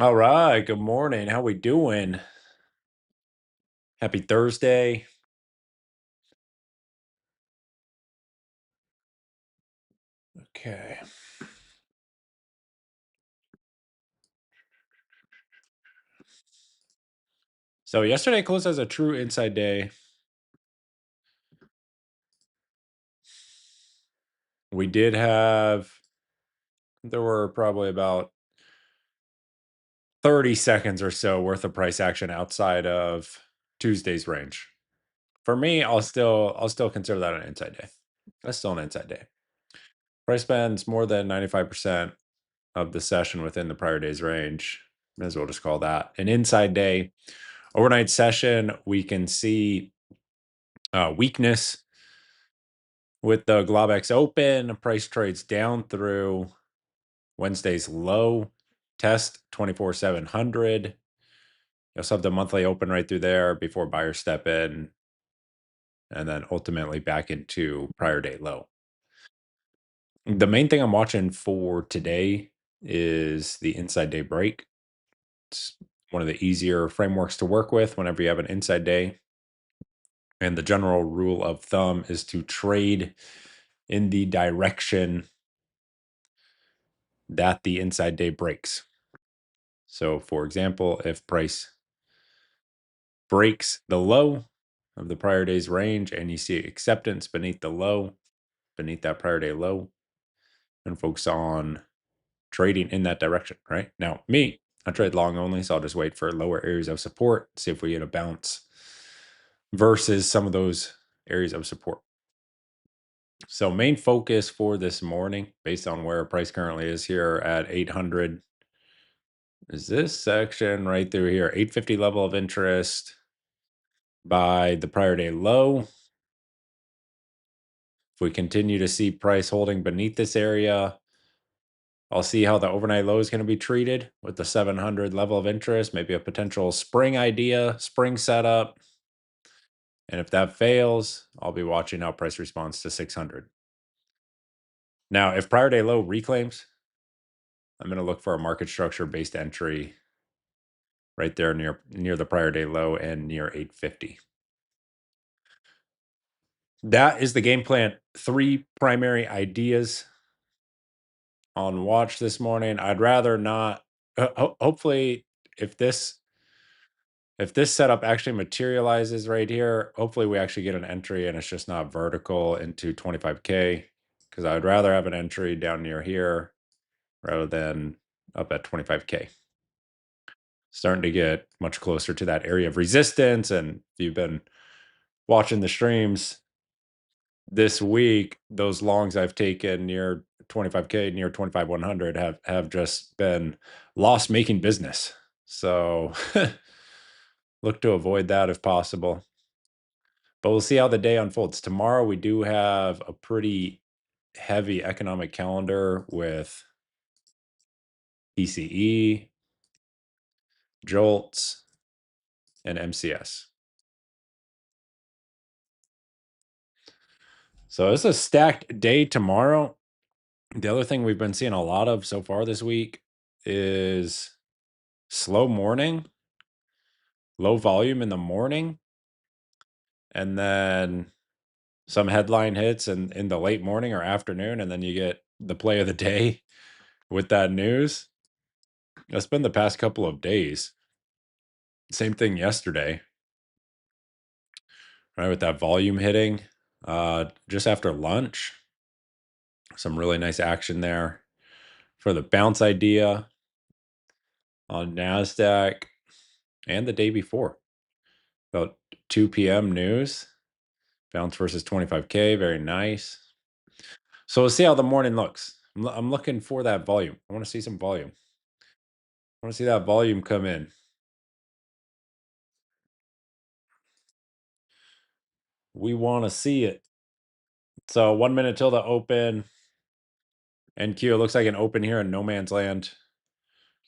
All right. Good morning. How we doing? Happy Thursday. Okay. So yesterday closed as a true inside day. We did have there were probably about 30 seconds or so worth of price action outside of Tuesday's range. For me, I'll still consider that an inside day. That's still an inside day. Price spends more than 95% of the session within the prior day's range. May as well just call that an inside day. Overnight session, we can see weakness with the Globex open. Price trades down through Wednesday's low test 24,700. You also have the monthly open right through there before buyers step in and then ultimately back into prior day low. The main thing I'm watching for today is the inside day break. It's one of the easier frameworks to work with whenever you have an inside day. And the general rule of thumb is to trade in the direction that the inside day breaks. So, for example, if price breaks the low of the prior day's range and you see acceptance beneath the low, beneath that prior day low, and focus on trading in that direction, right? Now, me, I trade long only, so I'll just wait for lower areas of support, see if we get a bounce versus some of those areas of support. So, main focus for this morning, based on where price currently is here at 800, is this section right through here, 850 level of interest by the prior day low. If we continue to see price holding beneath this area, I'll see how the overnight low is going to be treated with the 700 level of interest, maybe a potential spring idea, spring setup. And if that fails, I'll be watching how price responds to 600. Now, if prior day low reclaims, I'm going to look for a market structure based entry right there near the prior day low and near 850. That is the game plan. Three primary ideas on watch this morning. I'd rather not. Hopefully, if this if this setup actually materializes right here, hopefully we actually get an entry and it's just not vertical into 25K. Because I would rather have an entry down near here rather than up at 25K. Starting to get much closer to that area of resistance. And if you've been watching the streams this week, those longs I've taken near 25K, near 25,100 have just been loss making business. So look to avoid that if possible. But we'll see how the day unfolds. Tomorrow we do have a pretty heavy economic calendar with PCE, JOLTS, and MCS. So it's a stacked day tomorrow. The other thing we've been seeing a lot of so far this week is slow morning, low volume in the morning, and then some headline hits in the late morning or afternoon, and then you get the play of the day with that news. It's been the past couple of days. Same thing yesterday, right? With that volume hitting just after lunch. Some really nice action there for the bounce idea on NASDAQ and the day before. About 2 p.m. news. Bounce versus 25K. Very nice. So we'll see how the morning looks. I'm looking for that volume. I want to see some volume. I want to see that volume come in. We want to see it. So 1 minute till the open. NQ, it looks like an open here in no man's land.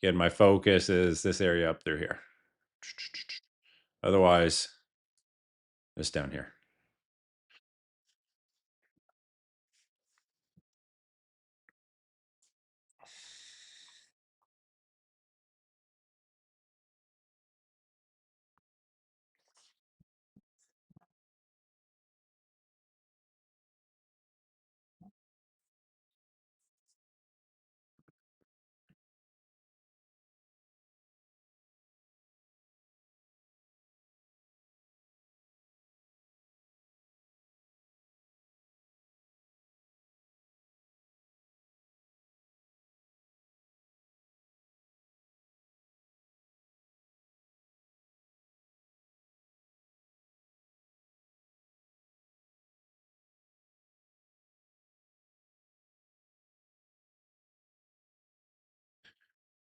Again, my focus is this area up through here. Otherwise, this down here.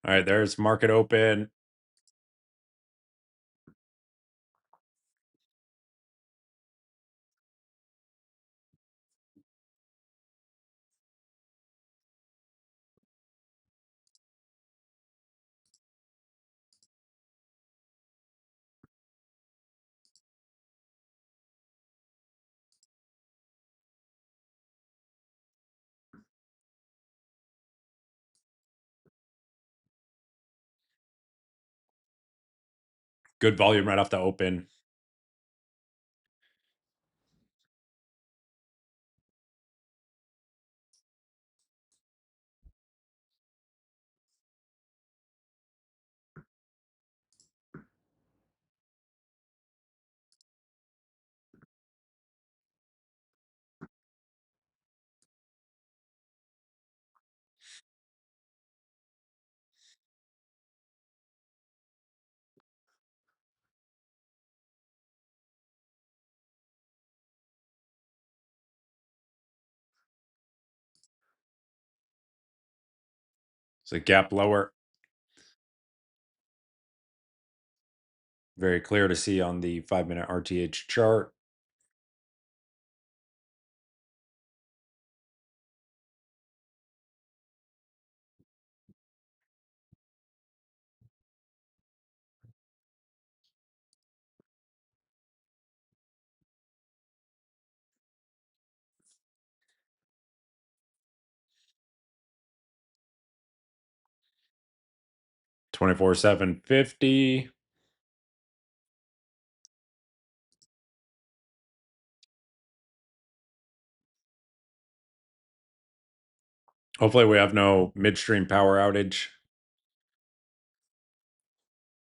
All right, there's market open. Good volume right off the open. It's a gap lower. Very clear to see on the 5-minute RTH chart. Twenty-four 750. Hopefully we have no midstream power outage.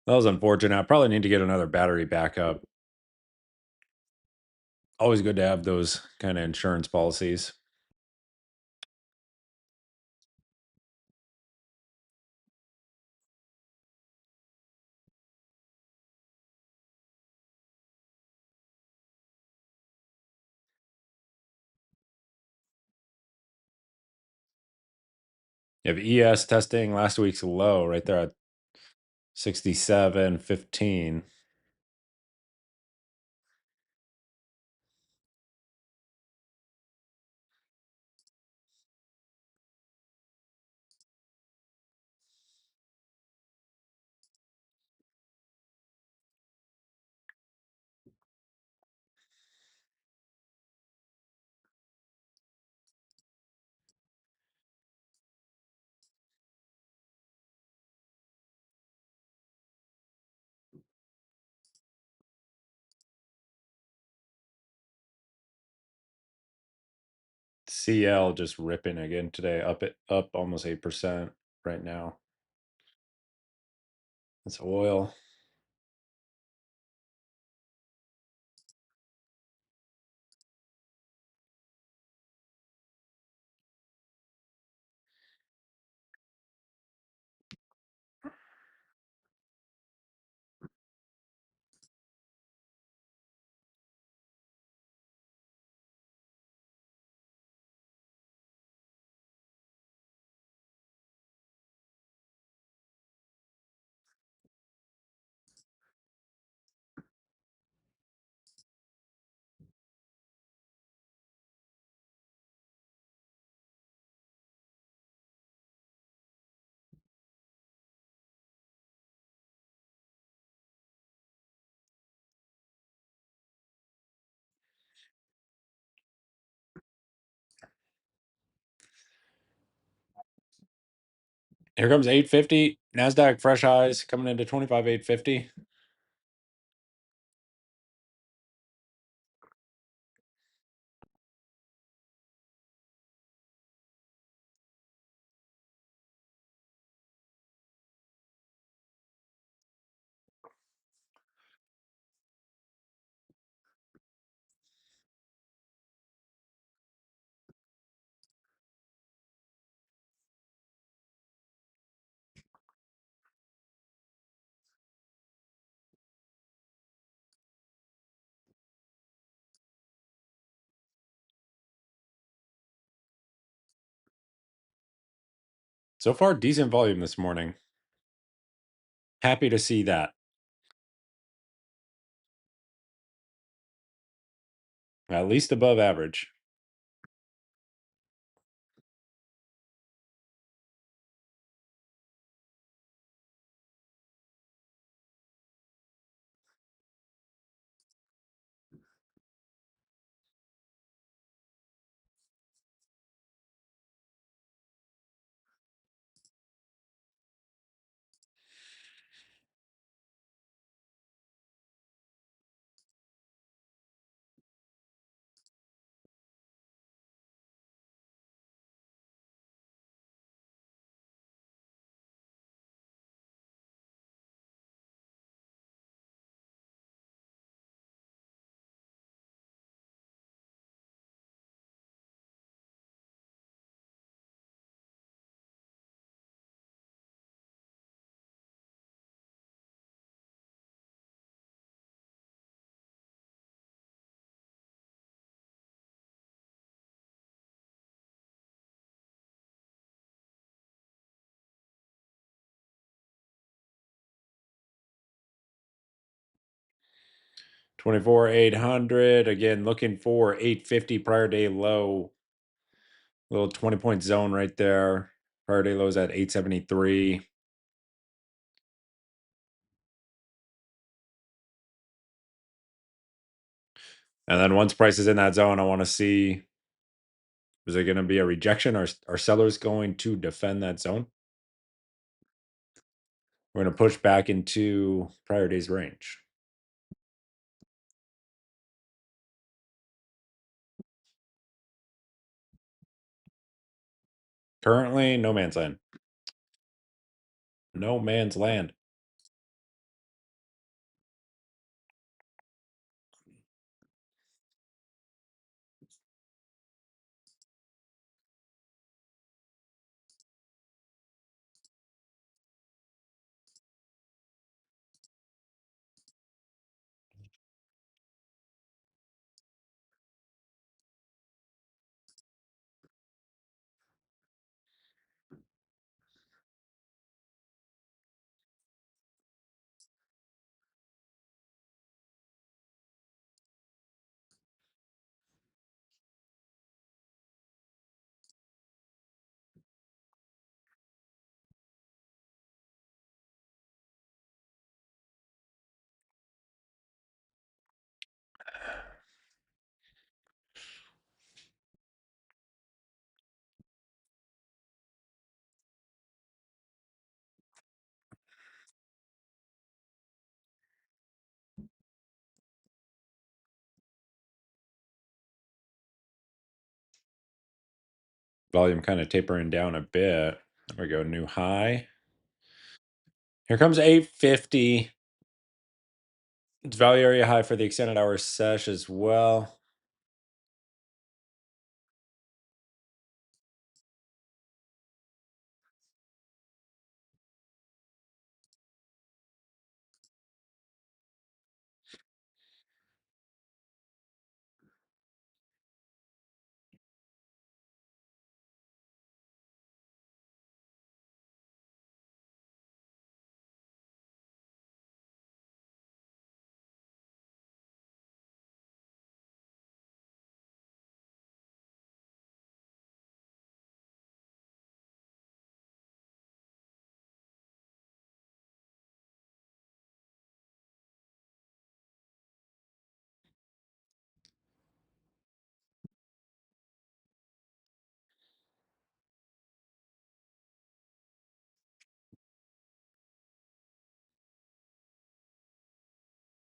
That was unfortunate. I probably need to get another battery backup. Always good to have those kind of insurance policies. You have ES testing last week's low right there at 67.15. CL just ripping again today, up almost 8% right now. It's oil. Here comes 850. NASDAQ fresh highs coming into 25,850. So far, decent volume this morning. Happy to see that. At least above average. 24,800. Again, looking for 850 prior day low. Little 20-point zone right there. Prior day lows at 873. And then once price is in that zone, I want to see, is there going to be a rejection? Are sellers going to defend that zone? We're going to push back into prior day's range. Currently, no man's land. No man's land. Volume kind of tapering down a bit. There we go. New high. Here comes 850. It's value area high for the extended hour sesh as well.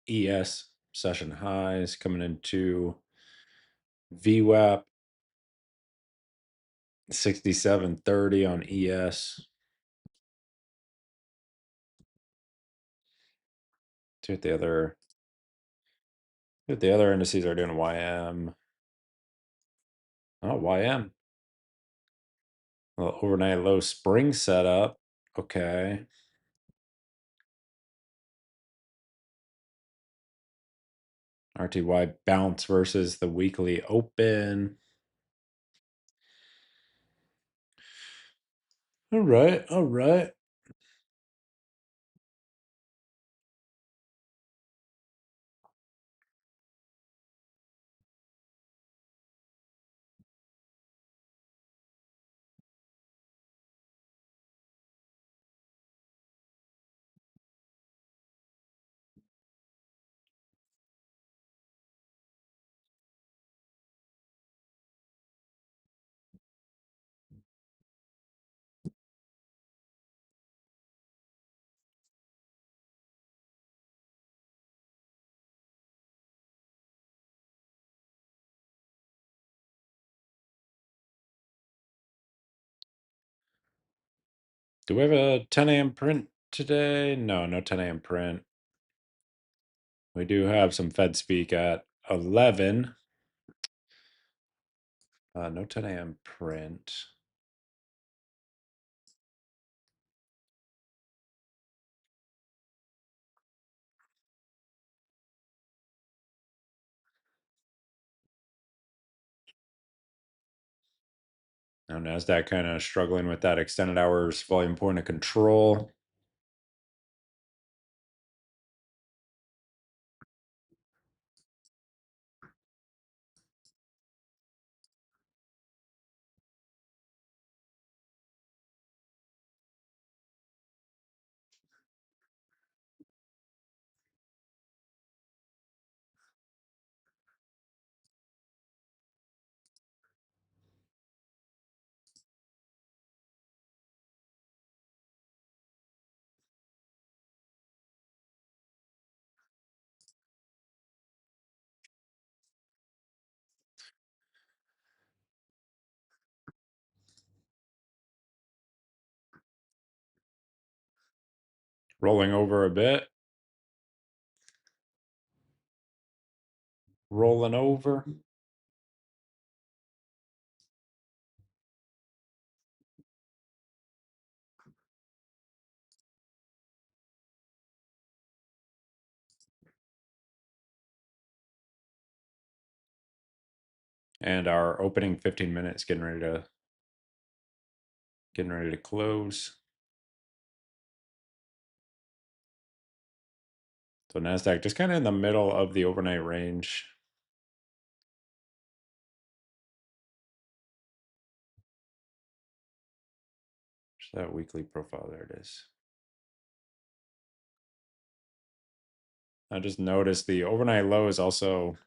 ES session highs coming into VWAP 6730 on ES. See what the other indices are doing. YM. Oh, YM. Well, overnight low spring setup. Okay. RTY bounce versus the weekly open. All right. All right. Do we have a 10 a.m. print today? No, no 10 a.m. print. We do have some Fed speak at 11. No 10 a.m. print. Now NASDAQ kind of struggling with that extended hours volume point of control. Rolling over a bit. Rolling over. And our opening 15 minutes getting ready to close. So NASDAQ just kind of in the middle of the overnight range. There's that weekly profile. There it is. I just noticed the overnight low is also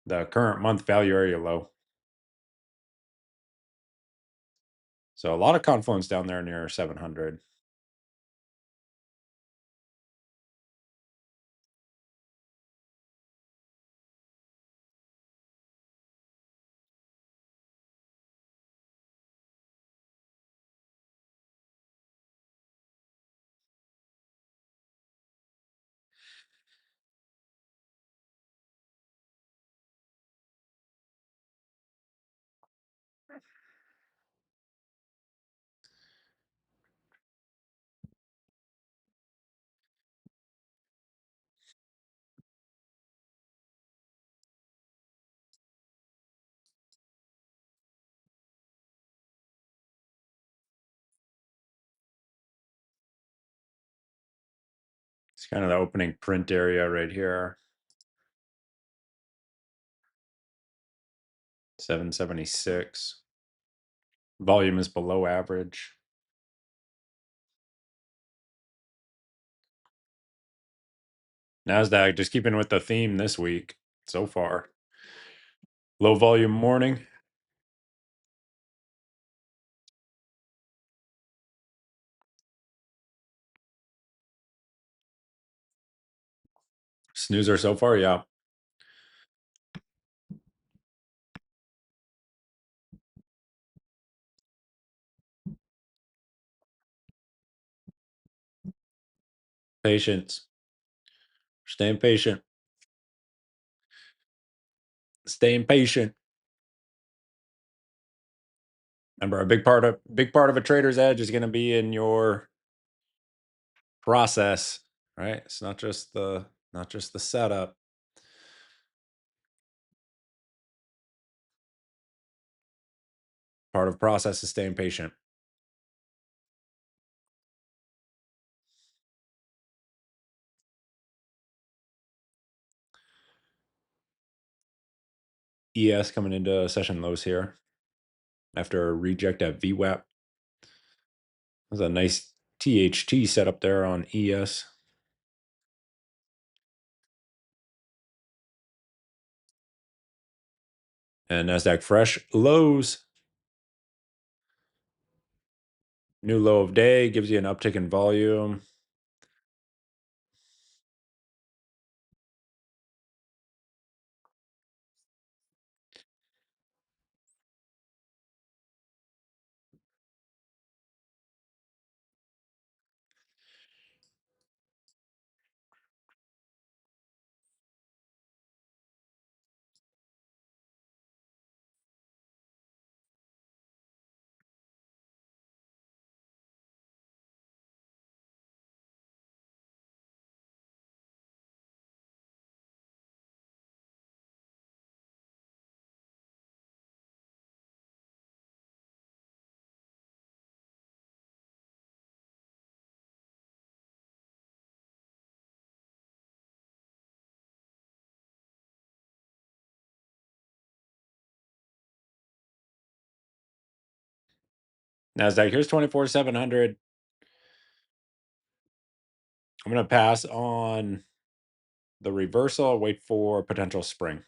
the current month value area low. So a lot of confluence down there near 700. It's kind of the opening print area right here. 776. Volume is below average. NASDAQ just keeping with the theme this week so far. Low volume morning. Snoozer so far, yeah. Patience. Staying patient. Staying patient. Remember, a big part of a trader's edge is going to be in your process, right? It's not just the setup. Part of process is staying patient. ES coming into session lows here after a reject at VWAP. There's a nice THT setup there on ES. And NASDAQ fresh lows. New low of day gives you an uptick in volume. Nasdaq, here's 24,700. I'm going to pass on the reversal, wait for potential spring.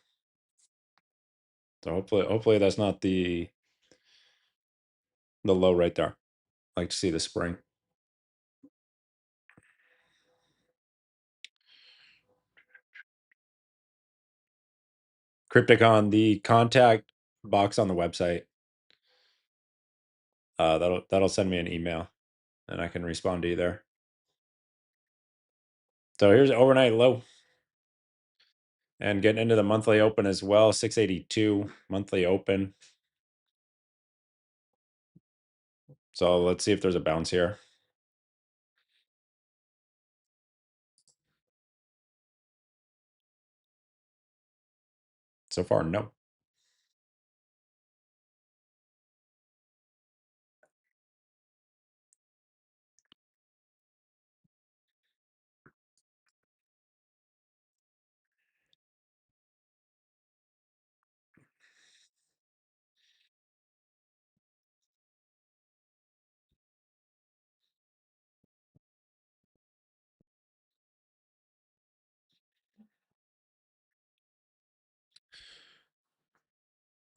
So hopefully that's not the low right there. Like to see the spring. Cryptic on the contact box on the website. That'll send me an email and I can respond to you there. So here's overnight low. And getting into the monthly open as well, 682 monthly open. So let's see if there's a bounce here. So far, no.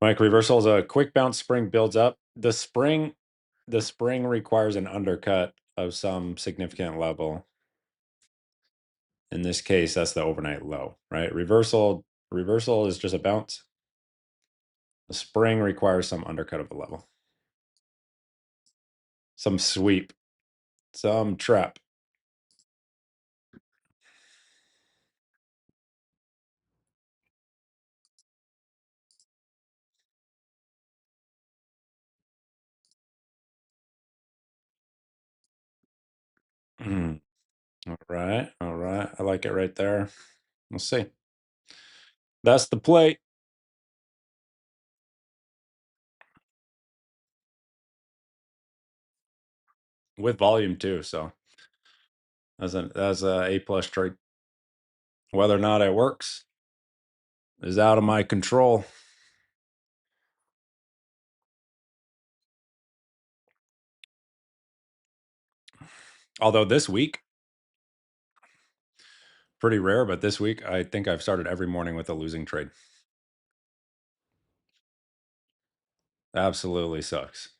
Mike, reversal is a quick bounce, spring builds up. The spring requires an undercut of some significant level. In this case, that's the overnight low, right? Reversal is just a bounce. The spring requires some undercut of a level. Some sweep. Some trap. All right. All right. I like it right there. We'll see. That's the play. With volume too. So that's a A+ trade. Whether or not it works is out of my control. Although this week, pretty rare, but this week I think I've started every morning with a losing trade. Absolutely sucks.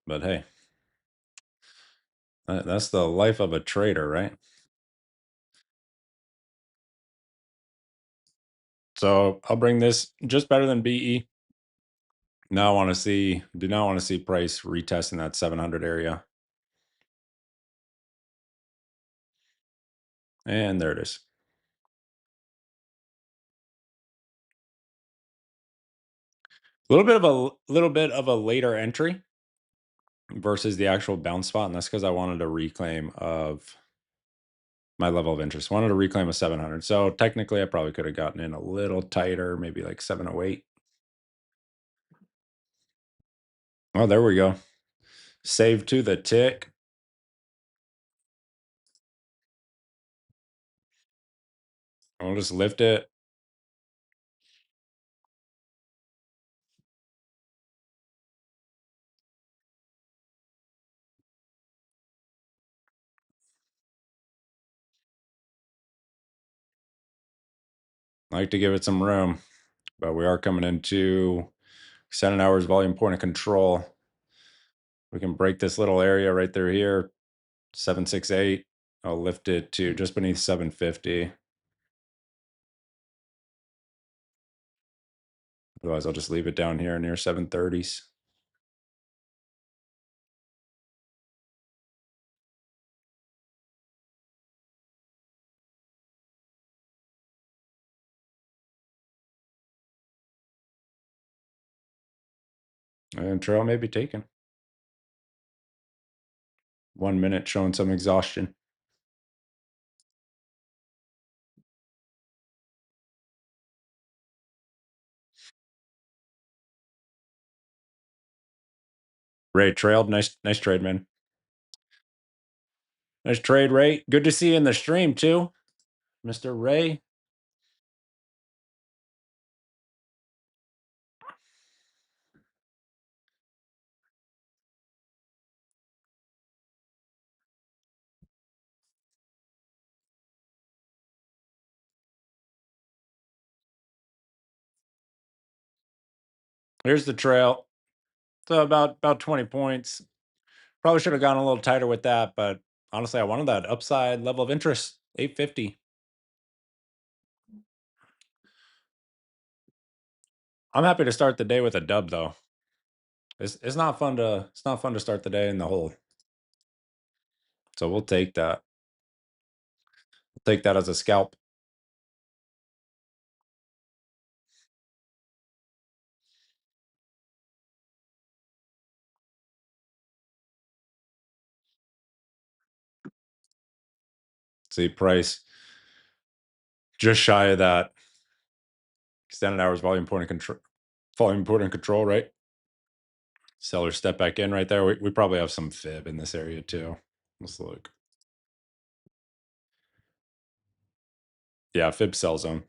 But hey, that's the life of a trader, right? So I'll bring this just better than BE. Now I want to see, do not want to see price retesting that 700 area. And there it is. A little bit of a later entry versus the actual bounce spot, and that's because I wanted a reclaim of my level of interest. Wanted to reclaim a 700. So technically, I probably could have gotten in a little tighter, maybe like 708. Oh, there we go. Save to the tick. I'll just lift it. I like to give it some room, but we are coming into 7 hours volume point of control. We can break this little area right through here, 768. I'll lift it to just beneath 750. Otherwise, I'll just leave it down here near 730s. And trail may be taken. 1 minute showing some exhaustion. Ray trailed. Nice trade, man. Nice trade, Ray. Good to see you in the stream too, Mr. Ray. Here's the trail. So about 20 points. Probably should have gone a little tighter with that, but honestly, I wanted that upside level of interest. 850. I'm happy to start the day with a dub though. It's not fun to start the day in the hole. So we'll take that. We'll take that as a scalp. See price just shy of that extended hours volume point and control, right? Seller step back in right there. We probably have some fib in this area too. Let's look. Yeah, fib sell zone.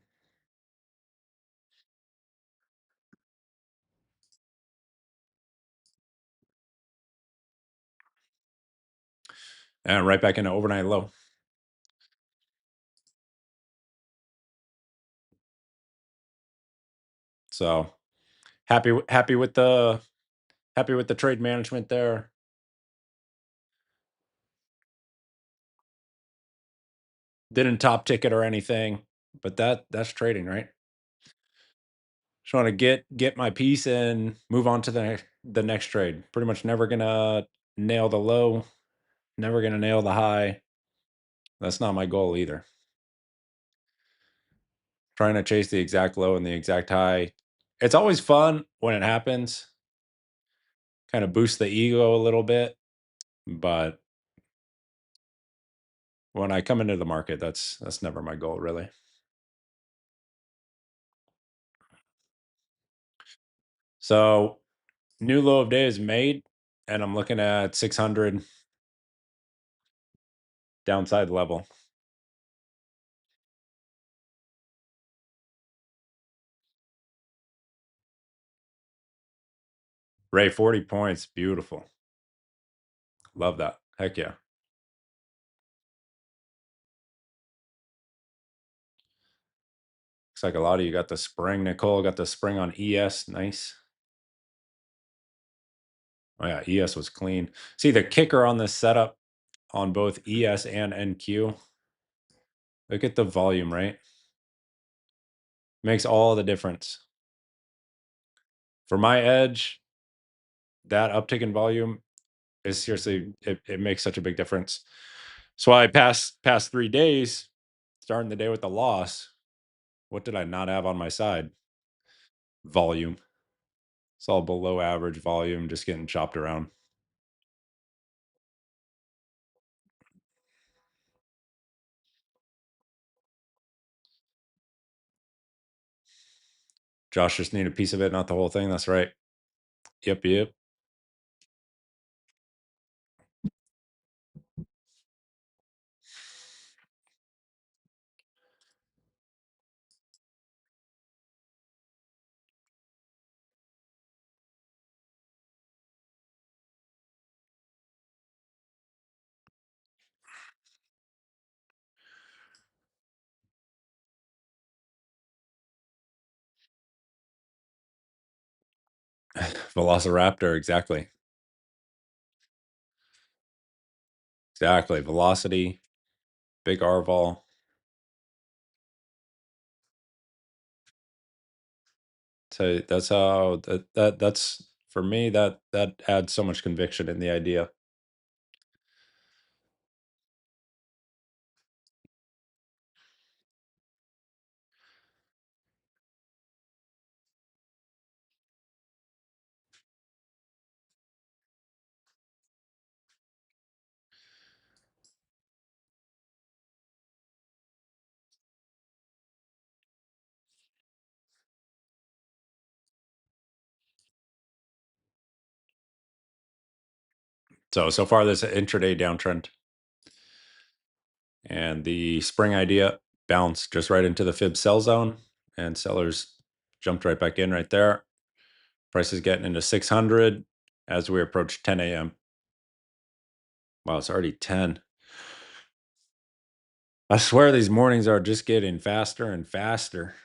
And right back into overnight low. So happy with the trade management there. Didn't top ticket or anything, but that's trading, right? Just want to get my piece and move on to the next trade. Pretty much never gonna nail the low, never gonna nail the high. That's not my goal either. Trying to chase the exact low and the exact high. It's always fun when it happens. Kind of boosts the ego a little bit, but when I come into the market, that's never my goal really. So new low of day is made, and I'm looking at 600 downside level. Ray 40 points, beautiful. Love that. Heck yeah. Looks like a lot of you got the spring. Nicole got the spring on ES. Nice. Oh yeah, ES was clean. See the kicker on this setup on both ES and NQ. Look at the volume, right? Makes all the difference. For my edge, that uptick in volume is seriously it makes such a big difference. So I past 3 days, starting the day with a loss. What did I not have on my side? Volume. It's all below average volume, just getting chopped around. Josh just need a piece of it, not the whole thing. That's right. Yep, yep. Velociraptor, exactly. Exactly. Velocity, big R vol. So that's how that's for me, that adds so much conviction in the idea. So far this intraday downtrend. And the spring idea bounced just right into the fib sell zone, and sellers jumped right back in right there. Price is getting into 600 as we approach 10 a.m. Wow, it's already 10. I swear these mornings are just getting faster and faster.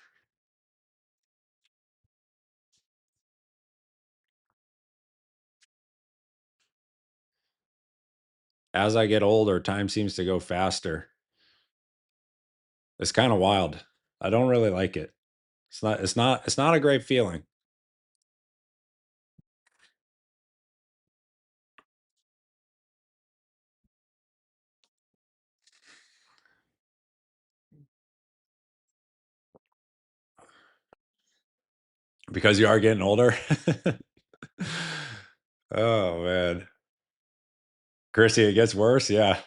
As I get older, time seems to go faster. It's kind of wild. I don't really like it. It's not a great feeling because you are getting older. Oh man. Chrissy, it gets worse. Yeah.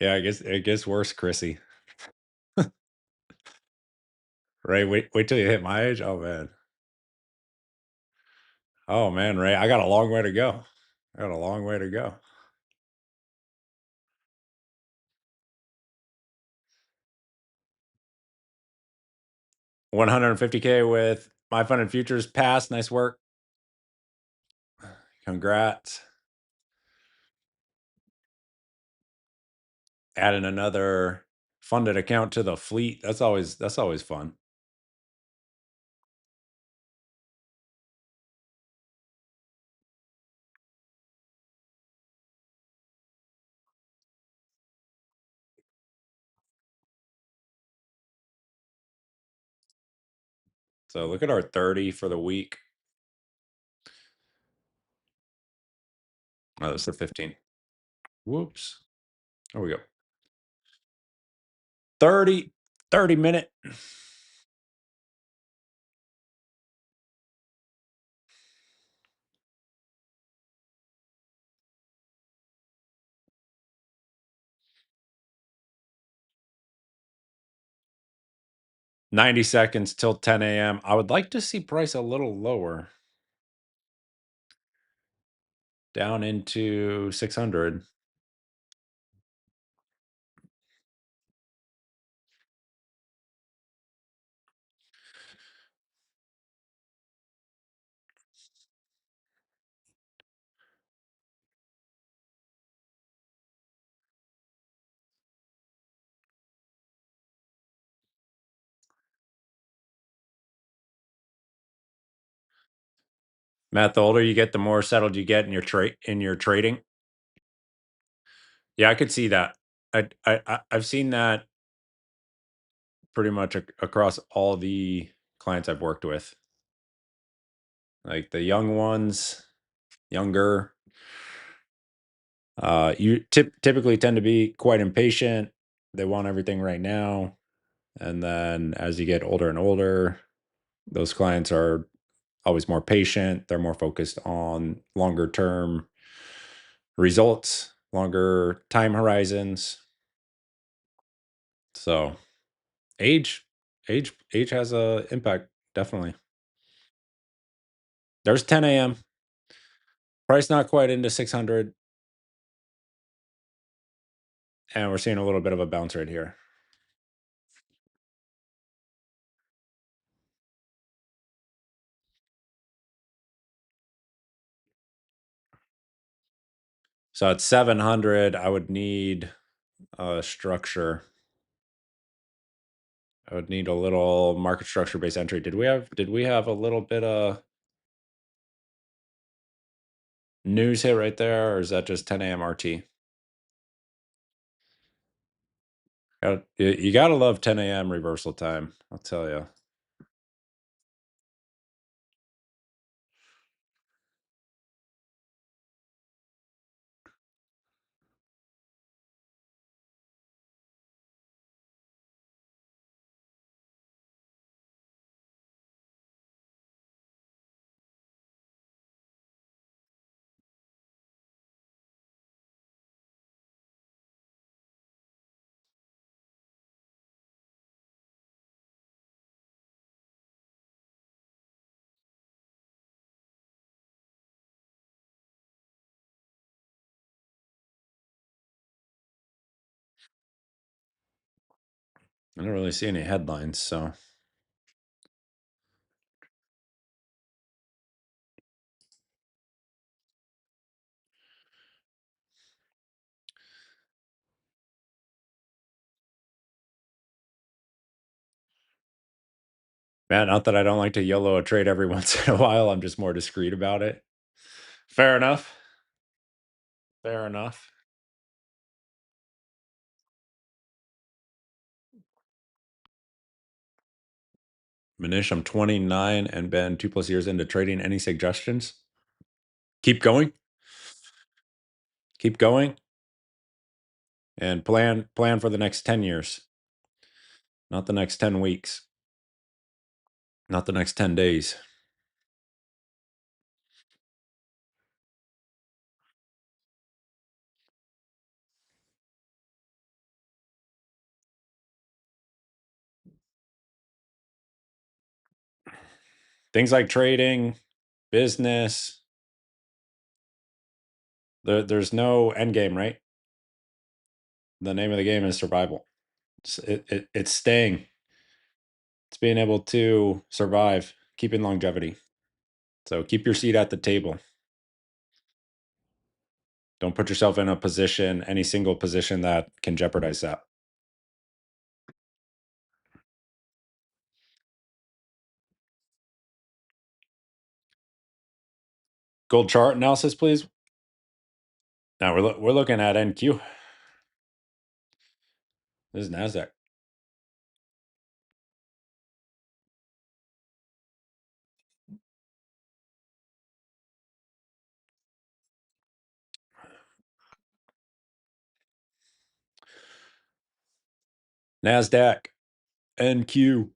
Yeah, I guess it gets worse, Chrissy. Ray, wait till you hit my age. Oh man. Oh man, Ray, I got a long way to go. I got a long way to go. 150K with my funded futures pass. Nice work. Congrats. Adding another funded account to the fleet. That's always fun. So look at our 30 for the week. Oh, that's the 15. Whoops. There we go. 30, 30 minute. 90 seconds till 10 a.m. I would like to see price a little lower, down into 600. Matt, the older you get, the more settled you get in your trading. Yeah, I could see that. I've seen that pretty much across all the clients I've worked with. Like the young ones, younger, you typically tend to be quite impatient. They want everything right now. And then as you get older and older, those clients are always more patient. They're more focused on longer term results, longer time horizons. So age, age has a impact, definitely. There's 10 a.m. Price not quite into 600, and we're seeing a little bit of a bounce right here. So at 700, I would need a structure. I would need a little market structure based entry. Did we have a little bit of news hit right there, or is that just 10 a.m. RT? You gotta love 10 a.m. reversal time. I'll tell you. I don't really see any headlines, so man, not that I don't like to YOLO a trade every once in a while. I'm just more discreet about it. Fair enough. Fair enough. Manish, I'm 29 and been 2+ years into trading. Any suggestions? Keep going. Keep going. And plan for the next 10 years, not the next 10 weeks, not the next 10 days. Things like trading, business, there's no end game, right? The name of the game is survival. It's staying. It's being able to survive, keeping longevity. So keep your seat at the table. Don't put yourself in a position, any single position that can jeopardize that. Gold chart analysis, please. Now we're looking at NQ. This is NASDAQ. NASDAQ, NQ.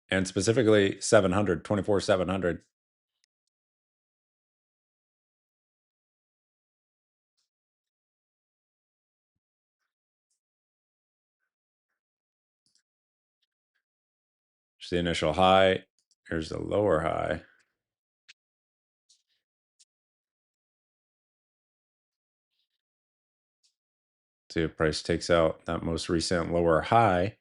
And specifically 700, 24,700. Here's the initial high. Here's the lower high. See if price takes out that most recent lower high.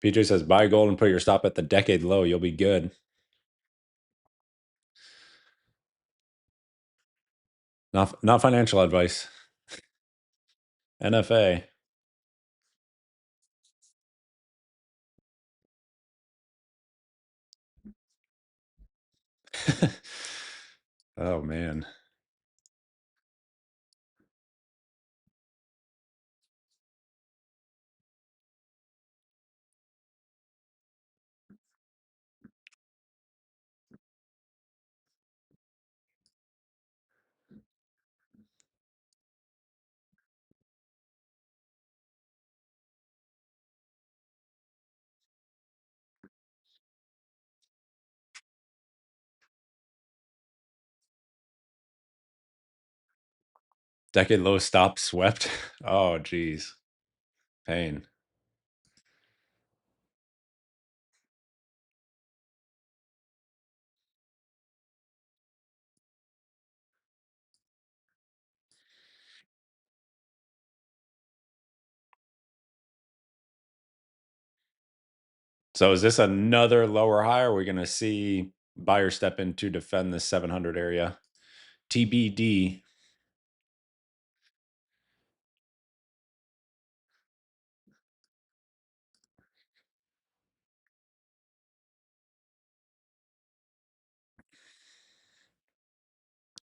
PJ says buy gold and put your stop at the decade low. You'll be good. Not financial advice. NFA. Oh man. Decade low stop swept. Oh geez. Pain. So is this another lower high? Or are we going to see buyer step in to defend the 700 area? TBD.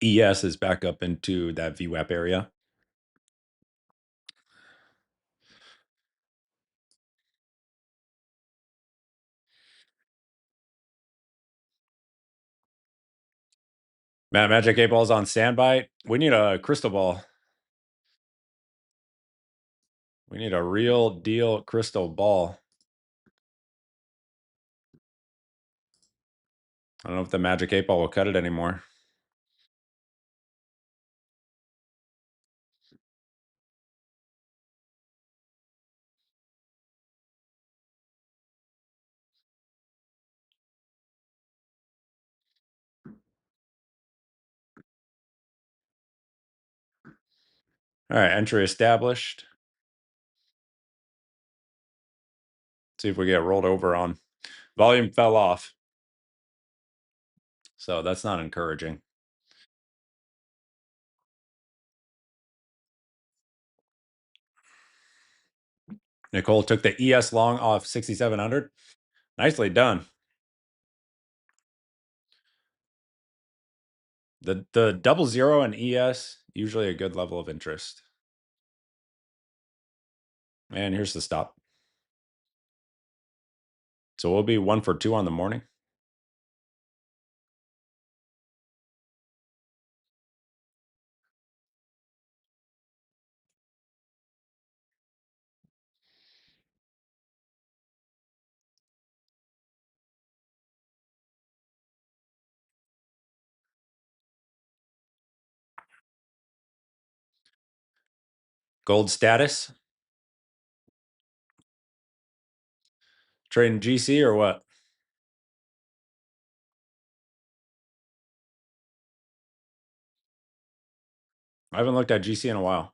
ES is back up into that VWAP area. Magic 8 Ball's on standby. We need a crystal ball. We need a real deal crystal ball. I don't know if the Magic 8 Ball will cut it anymore. All right, entry established. See if we get rolled over on. Volume fell off. So that's not encouraging. Nicole took the ES long off 6,700. Nicely done. The 00 and ES, usually a good level of interest. And here's the stop. So we'll be 1 for 2 on the morning. Gold status. Trading GC or what? I haven't looked at GC in a while.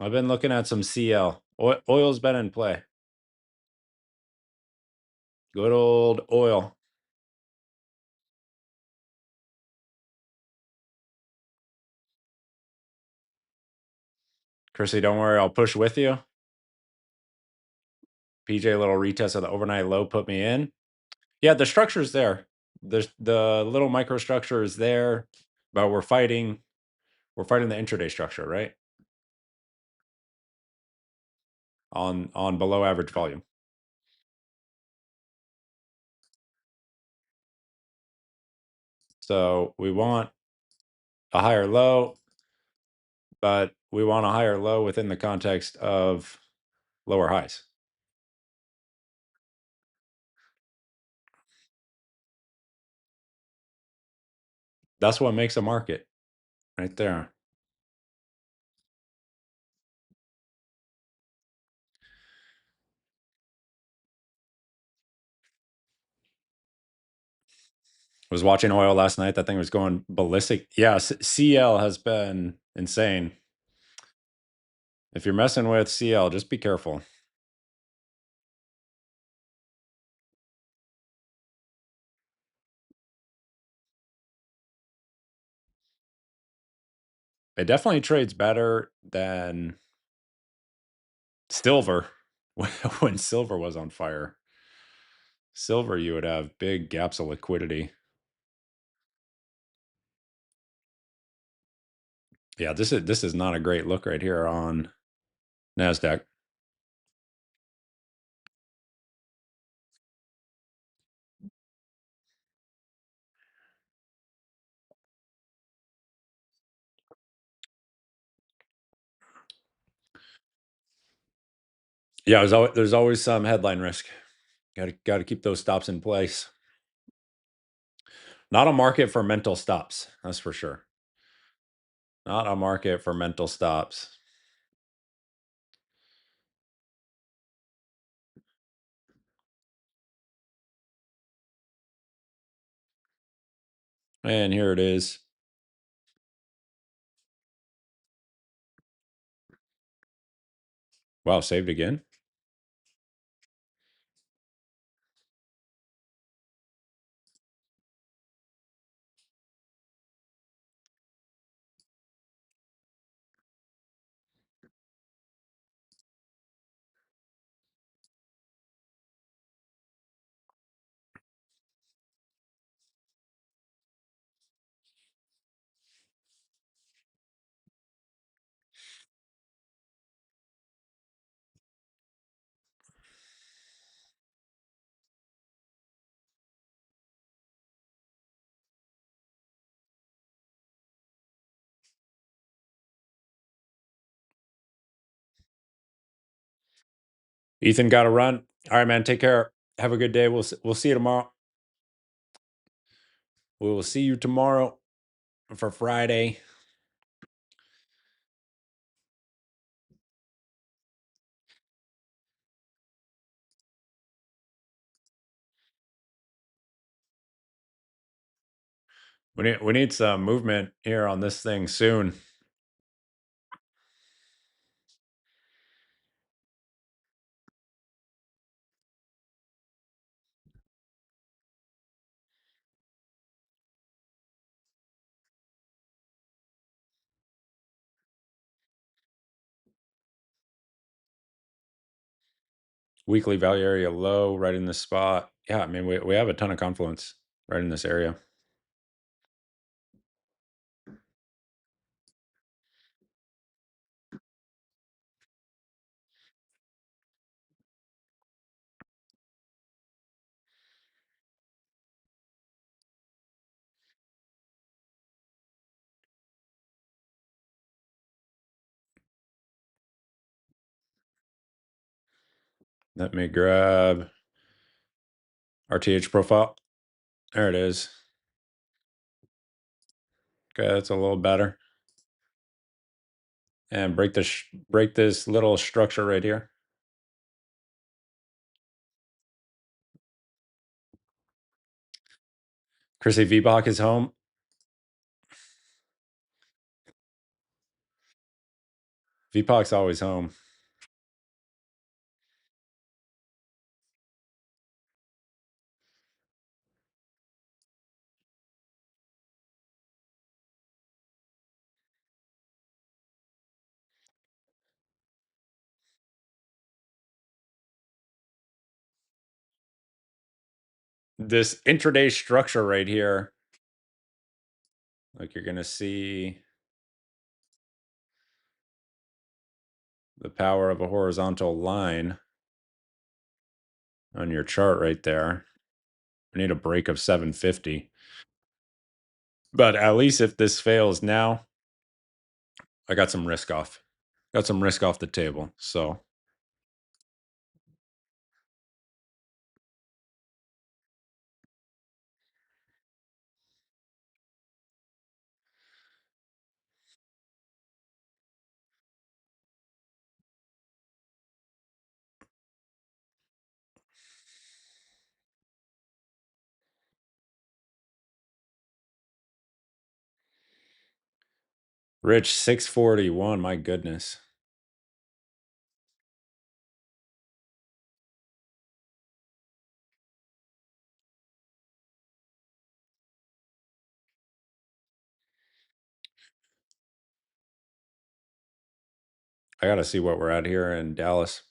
I've been looking at some CL. Oil's been in play. Good old oil. Chrissy, don't worry, I'll push with you. PJ, little retest of the overnight low put me in. Yeah, the structure's there. The little microstructure is there, but we're fighting the intraday structure, right? On below average volume. So we want a higher low, but we want a higher low within the context of lower highs. That's what makes a market right there. Was watching oil last night. That thing was going ballistic. Yeah, CL has been insane. If you're messing with CL, just be careful. It definitely trades better than silver when silver was on fire. Silver, you would have big gaps of liquidity. Yeah, this is not a great look right here on NASDAQ. Yeah, there's always some headline risk. Got to keep those stops in place. Not a market for mental stops, that's for sure. Not a market for mental stops. And here it is. Wow, saved again. Ethan got to run. All right, man. Take care. Have a good day. We'll see you tomorrow. We will see you tomorrow for Friday. We need some movement here on this thing soon. Weekly value area low right in this spot. Yeah, I mean, we have a ton of confluence right in this area. Let me grab RTH profile. There it is. Okay, that's a little better. And break this little structure right here. Chrissy VBach is home. VPOC's always home. This intraday structure right here, like you're gonna see the power of a horizontal line on your chart right there. We need a break of 750. But at least if this fails now, I got some risk off. Got some risk off the table. So Rich 641, my goodness. I gotta see what we're at here in Dallas.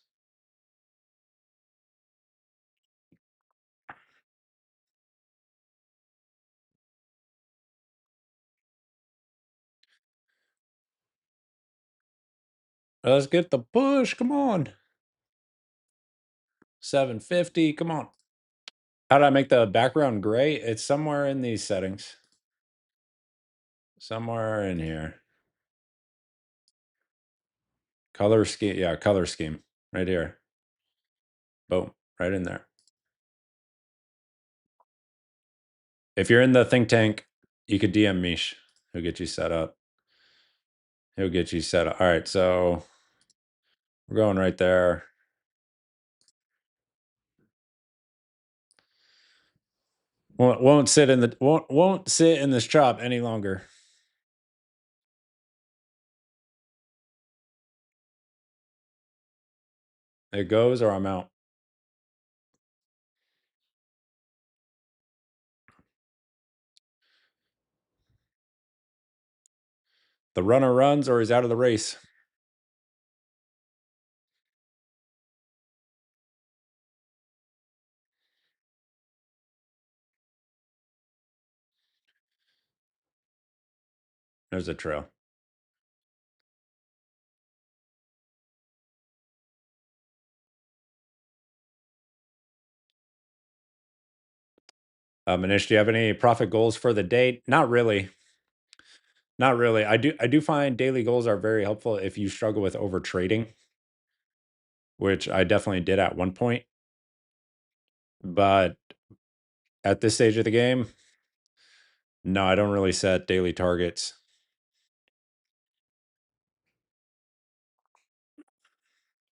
Let's get the push. Come on. 750. Come on. How do I make the background gray? It's somewhere in these settings. Somewhere in here. Color scheme. Yeah, color scheme. Right here. Boom. Right in there. If you're in the think tank, you could DM Mish. He'll get you set up. He'll get you set up. All right, so we're going right there. Won't sit in the won't sit in this chop any longer. It goes or I'm out. The runner runs or he's out of the race. There's a trail. Manish, do you have any profit goals for the day? Not really. Not really. I do find daily goals are very helpful if you struggle with over trading, which I definitely did at one point. But at this stage of the game, no, I don't really set daily targets.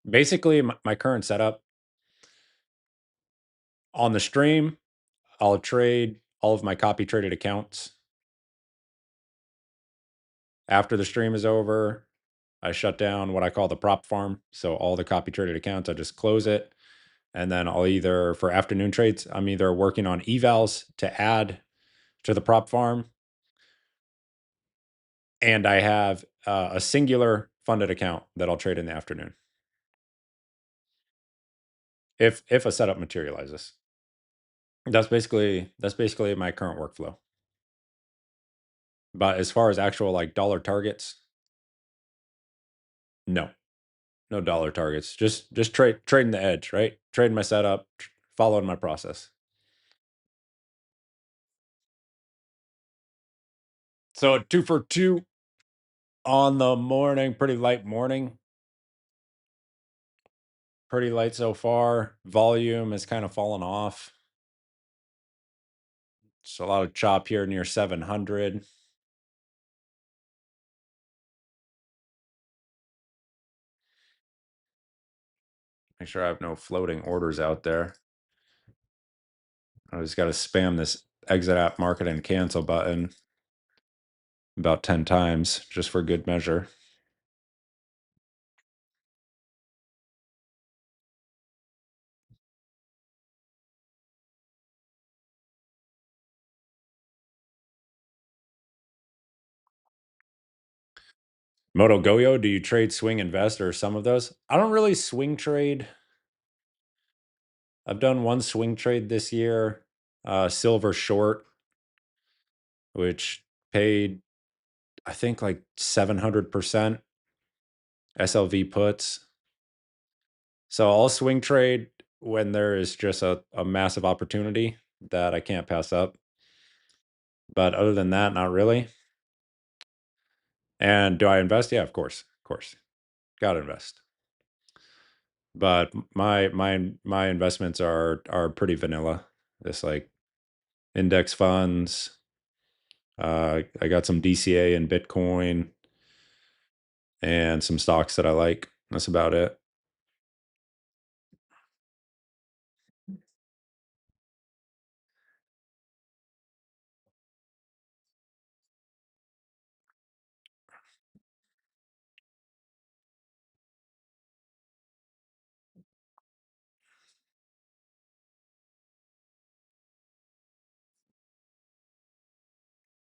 Basically, my current setup on the stream, I'll trade all of my copy traded accounts. After the stream is over, I shut down what I call the prop farm. So all the copy traded accounts, I just close it. And then I'll either, for afternoon trades, I'm either working on evals to add to the prop farm. And I have a singular funded account that I'll trade in the afternoon. if a setup materializes. That's basically my current workflow. But as far as actual like dollar targets, no. No dollar targets. Just trading the edge, right? Trading my setup, following my process. So 2 for 2 on the morning, pretty light morning. Pretty light so far. Volume has kind of fallen off. So a lot of chop here near 700. Make sure I have no floating orders out there. I just got to spam this exit app market and cancel button about 10 times just for good measure. Moto Goyo, do you trade swing invest or some of those? I don't really swing trade. I've done one swing trade this year, silver short, which paid, I think, like 700% SLV puts. So I'll swing trade when there is just a massive opportunity that I can't pass up. But other than that, not really. And do I invest? Yeah, of course. Of course. Gotta invest. But my investments are pretty vanilla. Just like index funds. I got some DCA and Bitcoin and some stocks that I like. That's about it.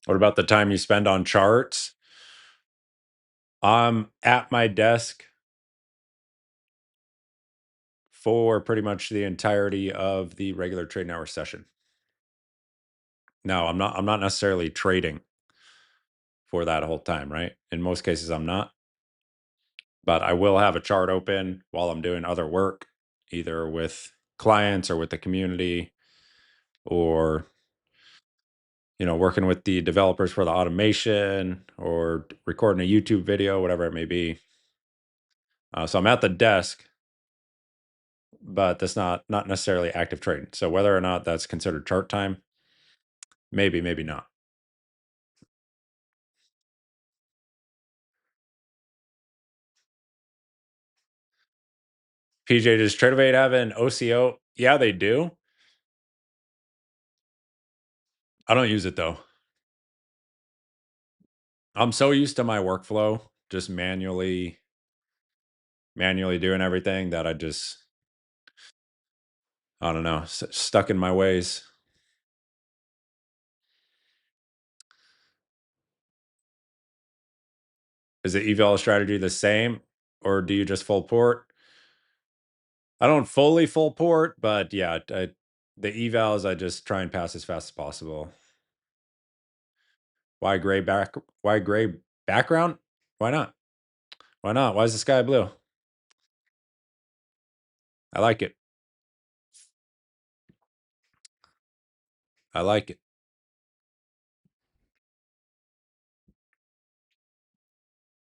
What about the time you spend on charts? I'm at my desk for pretty much the entirety of the regular trading hour session. No, I'm not necessarily trading for that whole time, right? In most cases I'm not, but I will have a chart open while I'm doing other work, either with clients or with the community or working with the developers for the automation or recording a YouTube video, whatever it may be. So I'm at the desk, but that's not necessarily active trading. So whether or not that's considered chart time, maybe, maybe not. PJ, does Tradeovate have an OCO? Yeah, they do. I don't use it though. I'm so used to my workflow, just manually doing everything that I don't know, stuck in my ways. Is the eval strategy the same, or do you just full port? I don't fully full port, but yeah, the evals I just try and pass as fast as possible. Why gray back? Why gray background? Why not? Why not? Why is the sky blue? I like it. I like it.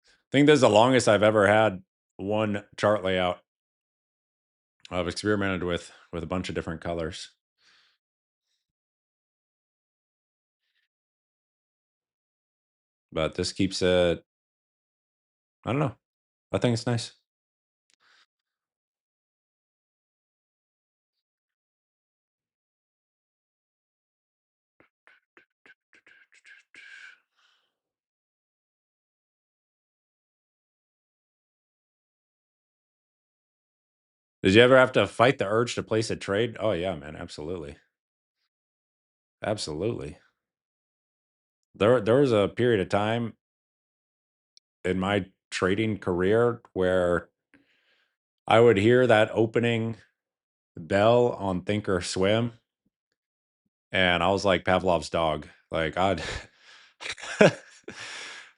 I think this is the longest I've ever had one chart layout. I've experimented with a bunch of different colors, but this keeps it. I don't know. I think it's nice. Did you ever have to fight the urge to place a trade? Oh yeah, man, absolutely, absolutely. There was a period of time in my trading career where I would hear that opening Bell on Thinkorswim, and I was like Pavlov's dog. Like I'd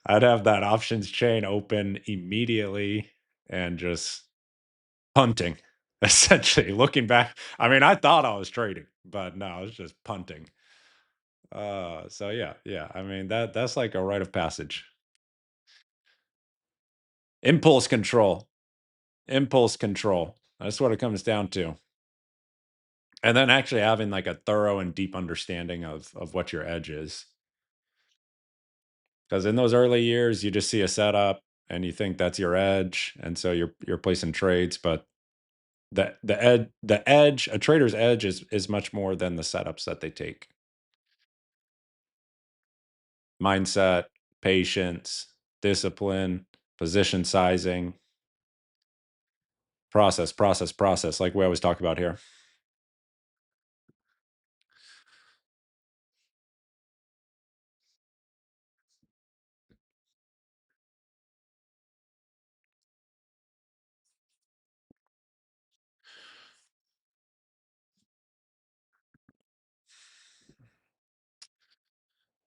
have that options chain open immediately and just punting. Essentially, looking back, I mean, I thought I was trading, but no, I was just punting. So yeah, yeah. I mean that's like a rite of passage. Impulse control. Impulse control. That's what it comes down to. And then actually having like a thorough and deep understanding of what your edge is. Because in those early years, you just see a setup and you think that's your edge, and so you're placing trades. But the edge, a trader's edge is much more than the setups that they take. Mindset, patience, discipline, position sizing, process, like we always talk about here.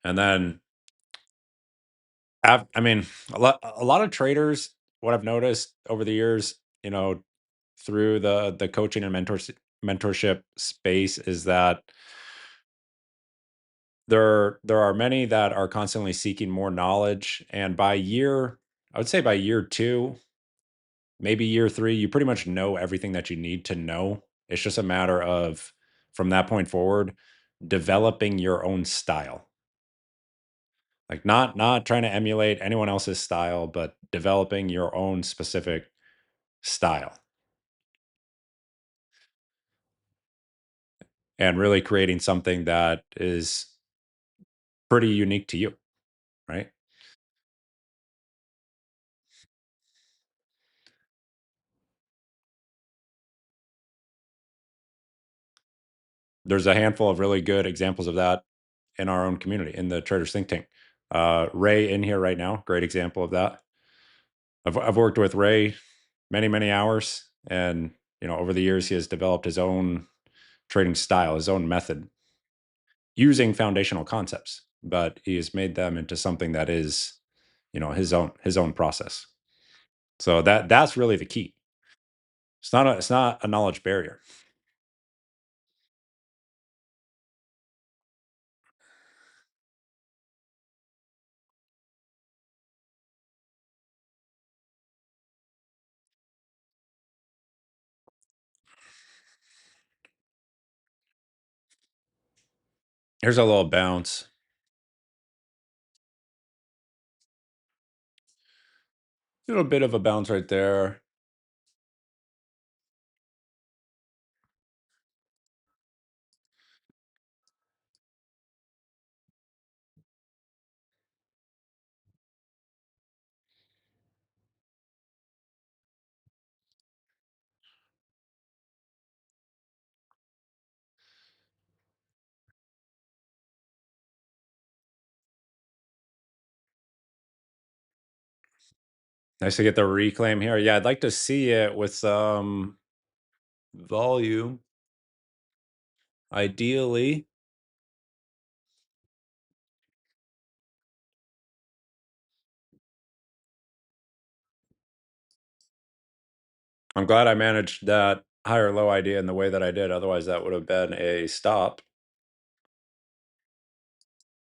And then I mean, a lot of traders, what I've noticed over the years, through the coaching and mentorship space is that there are many that are constantly seeking more knowledge, and I would say by year 2, maybe year 3, you pretty much know everything that you need to know. It's just a matter of, from that point forward, developing your own style. Like not trying to emulate anyone else's style, but developing your own specific style and really creating something that is pretty unique to you, right? There's a handful of really good examples of that in our own community, in the Traders Think Tank. Ray in here right now, great example of that. I've worked with Ray many hours, and over the years he has developed his own trading style, his own method, using foundational concepts, but he has made them into something that is, his own process. So that's really the key. It's not a knowledge barrier. Here's a little bounce. A little bit of a bounce right there. Nice to get the reclaim here. Yeah, I'd like to see it with some volume, ideally. I'm glad I managed that higher low idea in the way that I did. Otherwise, that would have been a stop.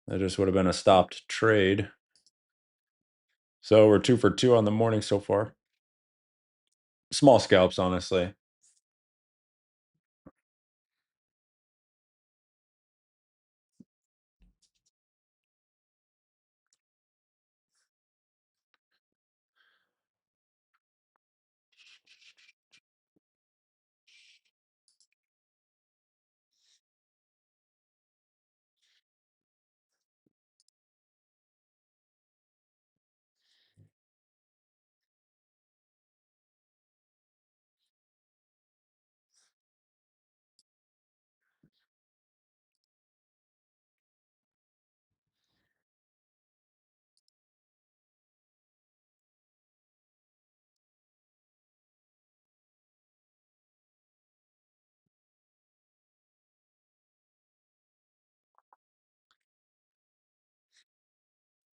That just would have been a stopped trade. So we're 2 for 2 on the morning so far. Small scalps, honestly.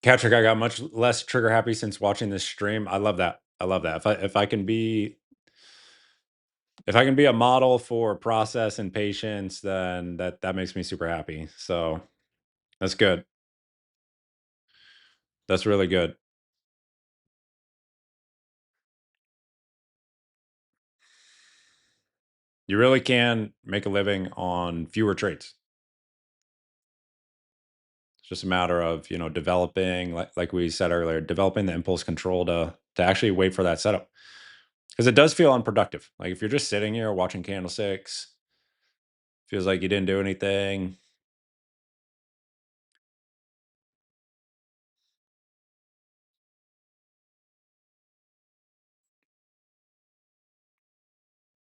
Patrick, I got much less trigger happy since watching this stream. I love that. I love that. If I can be a model for process and patience, then that makes me super happy. So that's good. That's really good. You really can make a living on fewer traits. It's just a matter of, developing, like we said earlier, developing the impulse control to actually wait for that setup. Because it does feel unproductive. Like if you're just sitting here watching candlesticks, feels like you didn't do anything.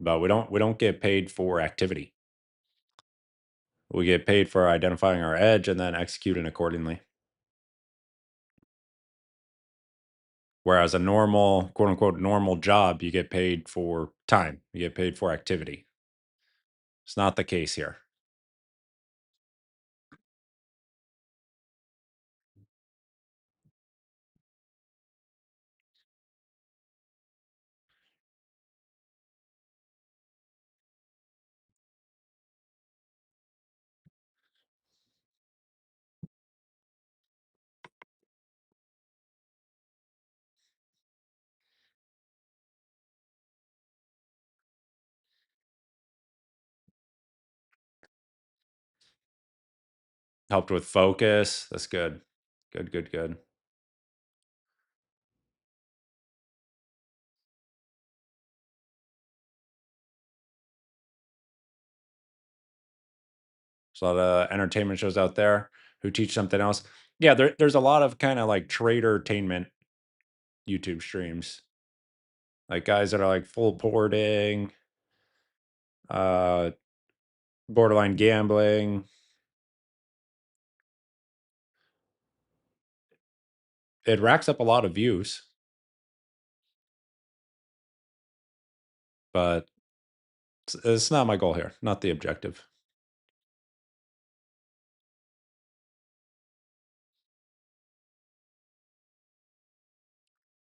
But we don't get paid for activity. We get paid for identifying our edge and then executing accordingly. Whereas a normal, quote unquote, normal job, you get paid for time, you get paid for activity. It's not the case here. Helped with focus. That's good. Good, good, good. There's a lot of entertainment shows out there who teach something else. Yeah, there's a lot of kind of like tradertainment YouTube streams. Like guys that are like full porting, uh, borderline gambling. It racks up a lot of views, but it's not my goal here, not the objective.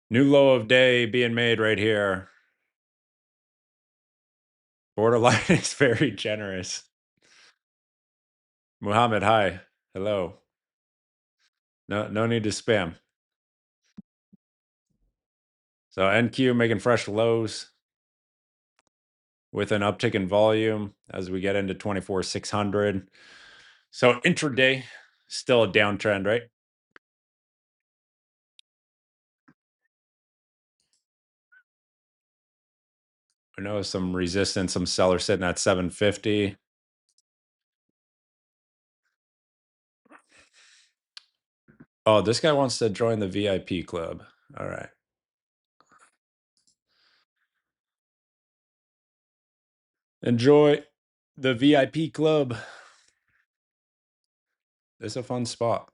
New low of day being made right here. Borderline is very generous. Muhammad, hi. Hello. No need to spam. So NQ making fresh lows with an uptick in volume as we get into 24,600. So intraday, still a downtrend, right? I know some resistance, some sellers sitting at 750. Oh, this guy wants to join the VIP club. All right. Enjoy the VIP club. It's a fun spot.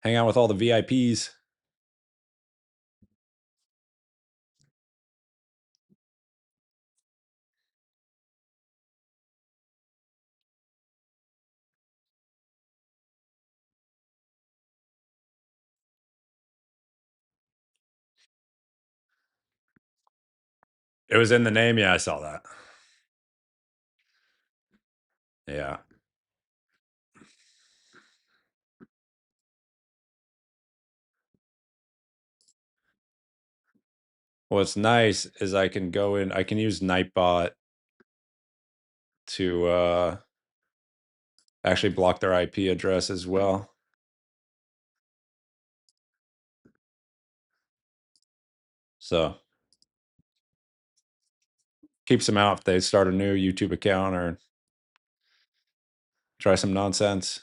Hang out with all the VIPs. It was in the name. Yeah, I saw that. Yeah. What's nice is I can go in, I can use Nightbot to actually block their IP address as well. So keeps them out if they start a new YouTube account or try some nonsense.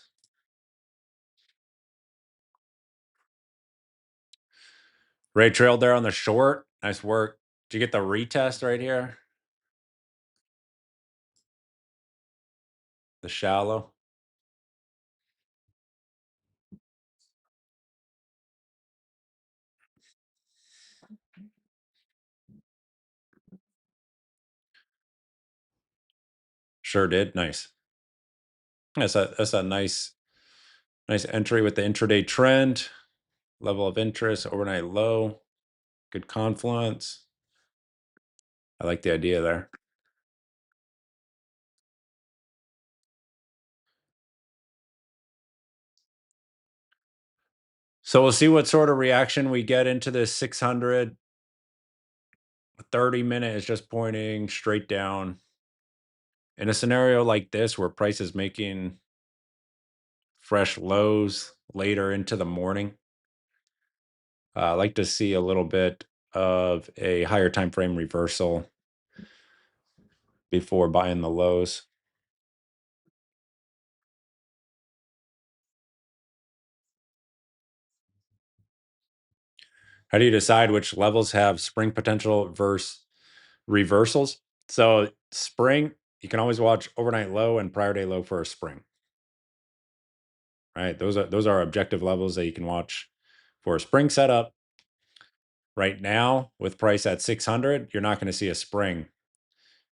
Ray trailed there on the short. Nice work. Did you get the retest right here? The shallow. Sure did. Nice. That's a nice entry with the intraday trend, level of interest, overnight low, good confluence. I like the idea there. So we'll see what sort of reaction we get into this 600. 30-minute is just pointing straight down. In a scenario like this where price is making fresh lows later into the morning, I like to see a little bit of a higher time frame reversal before buying the lows. How do you decide which levels have spring potential versus reversals? So spring, you can always watch overnight low and prior day low for a spring, right? Those are objective levels that you can watch for a spring setup. Right now, with price at 600, you're not going to see a spring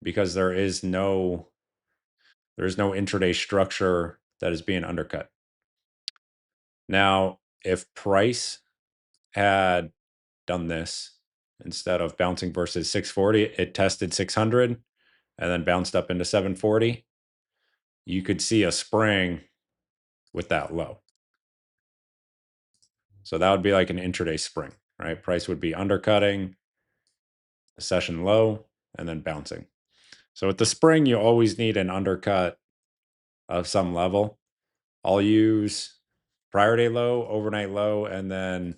because there's no intraday structure that is being undercut. Now, if price had done this instead of bouncing versus 640, it tested 600 and then bounced up into 740, you could see a spring with that low. So that would be like an intraday spring, right? Price would be undercutting the session low and then bouncing. So with the spring, you always need an undercut of some level. I'll use prior day low, overnight low, and then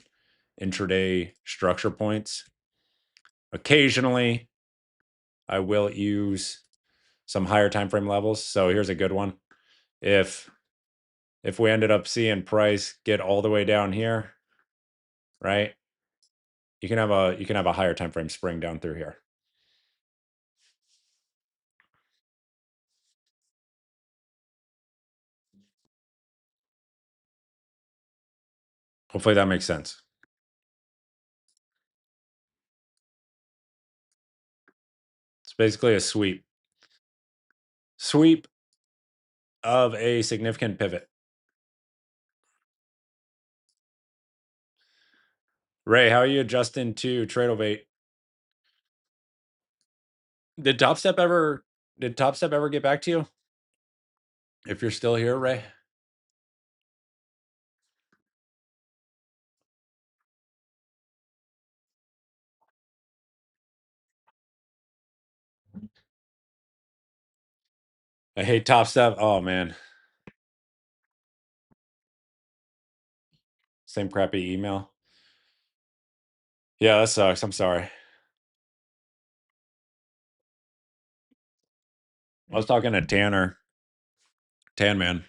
intraday structure points. Occasionally, I will use some higher time frame levels. So here's a good one. If we ended up seeing price get all the way down here, right? You can have a higher time frame spring down through here. Hopefully that makes sense. It's basically a sweep of a significant pivot. Ray, how are you adjusting to trade ovate? Did Top Step ever get back to you? If you're still here, Ray? I hate Top Step. Oh man. Same crappy email. Yeah, that sucks. I'm sorry. I was talking to Tan Man,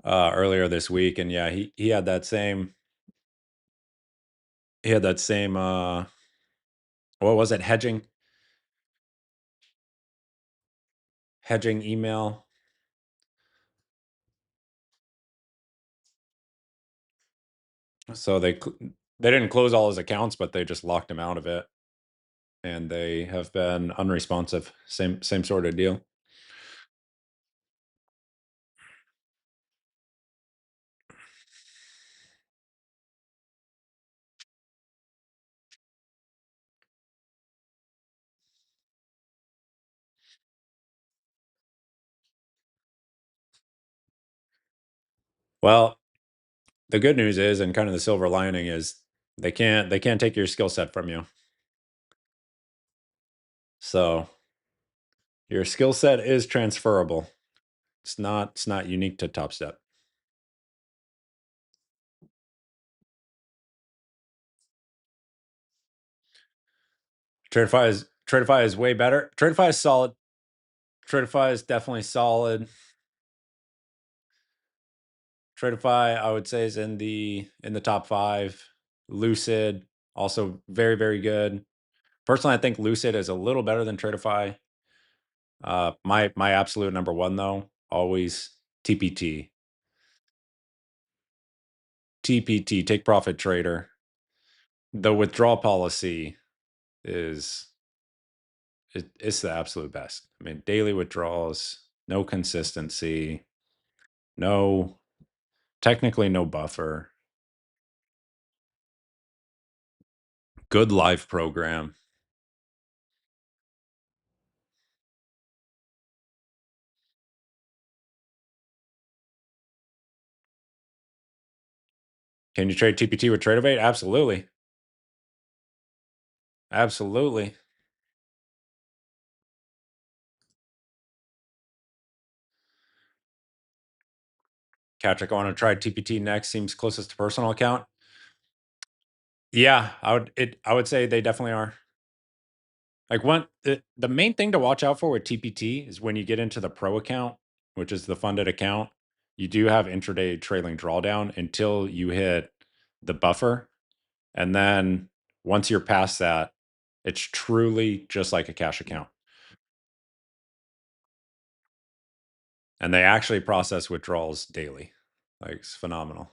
earlier this week, and yeah, he had that same what was it, hedging email. So they didn't close all his accounts, but they just locked him out of it, and they have been unresponsive. Same sort of deal. Well, the good news is, and kind of the silver lining is, they can't take your skill set from you. So your skill set is transferable. It's not unique to Top Step. Tradeify is way better. Tradeify is solid. Tradeify is definitely solid. Tradeify, I would say, is in the top 5. Lucid, also very, very good. Personally, I think Lucid is a little better than Tradeify. My absolute number one though, always TPT. TPT, take profit trader. The withdrawal policy is it's the absolute best. I mean, daily withdrawals, no consistency, no technically no buffer, good live program. Can you trade TPT with Tradeovate? Absolutely. Absolutely. Patrick, I want to try TPT next. Seems closest to personal account. Yeah, I would say they definitely are. Like the main thing to watch out for with TPT is when you get into the pro account, which is the funded account, you do have intraday trailing drawdown until you hit the buffer. And then once you're past that, it's truly just like a cash account. And they actually process withdrawals daily. Like it's phenomenal.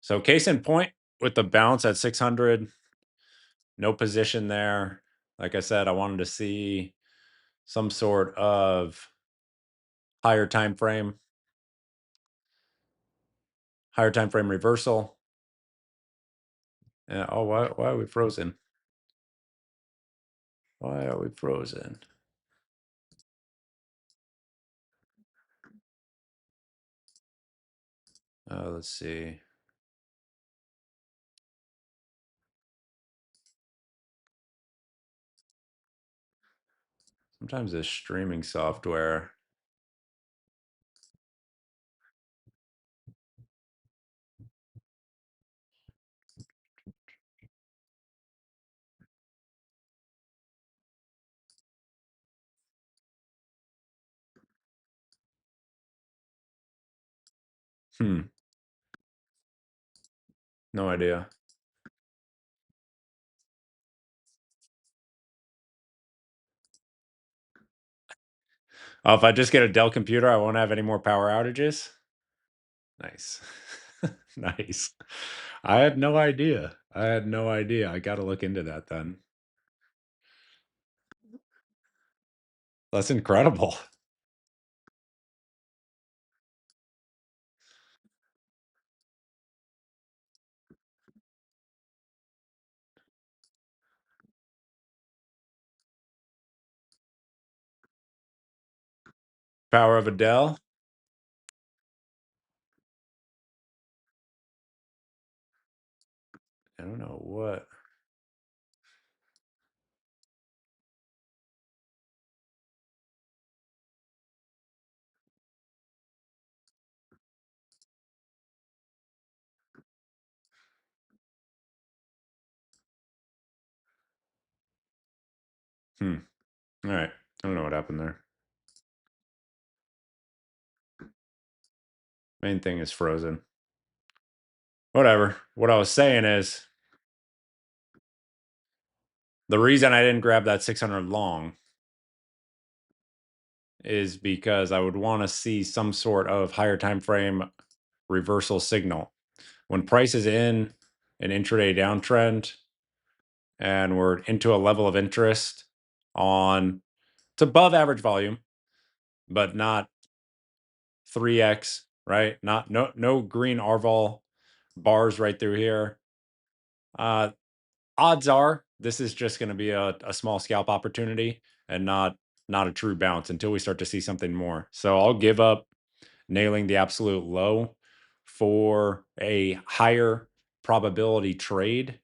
So case in point with the bounce at 600, no position there. Like I said, I wanted to see some sort of higher time frame, higher time frame reversal. Oh, why are we frozen? Why are we frozen? Let's see. Sometimes this streaming software. Hmm. No idea. Oh, if I just get a Dell computer, I won't have any more power outages. Nice. Nice. I had no idea. I had no idea. I got to look into that then. That's incredible. Power of a Dell. I don't know what. Hmm. All right. I don't know what happened there. Main thing is frozen. Whatever. What I was saying is the reason I didn't grab that 600 long is because I would want to see some sort of higher time frame reversal signal. When price is in an intraday downtrend and we're into a level of interest on it's above average volume, but not 3x, right? Not no green RVol bars right through here. Uh Odds are this is just going to be a small scalp opportunity and not a true bounce until we start to see something more. So I'll give up nailing the absolute low for a higher probability trade,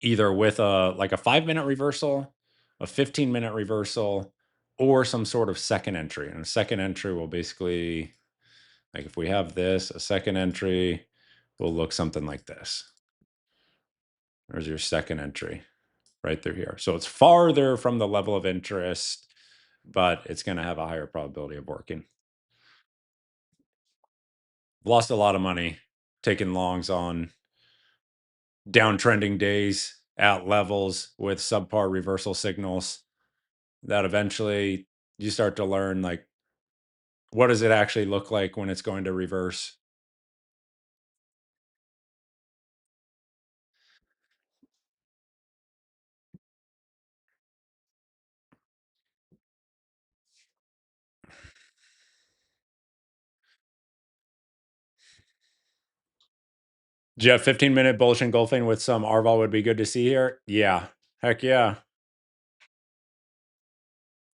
either with a like a 5-minute reversal, a 15-minute reversal, or some sort of second entry. And a second entry will basically, like if we have this, a second entry will look something like this. There's your second entry right through here. So it's farther from the level of interest, but it's going to have a higher probability of working. Lost a lot of money taking longs on downtrending days at levels with subpar reversal signals that eventually you start to learn like what does it actually look like when it's going to reverse. Jeff, 15-minute bullish engulfing with some Arval would be good to see here. Yeah. Heck yeah.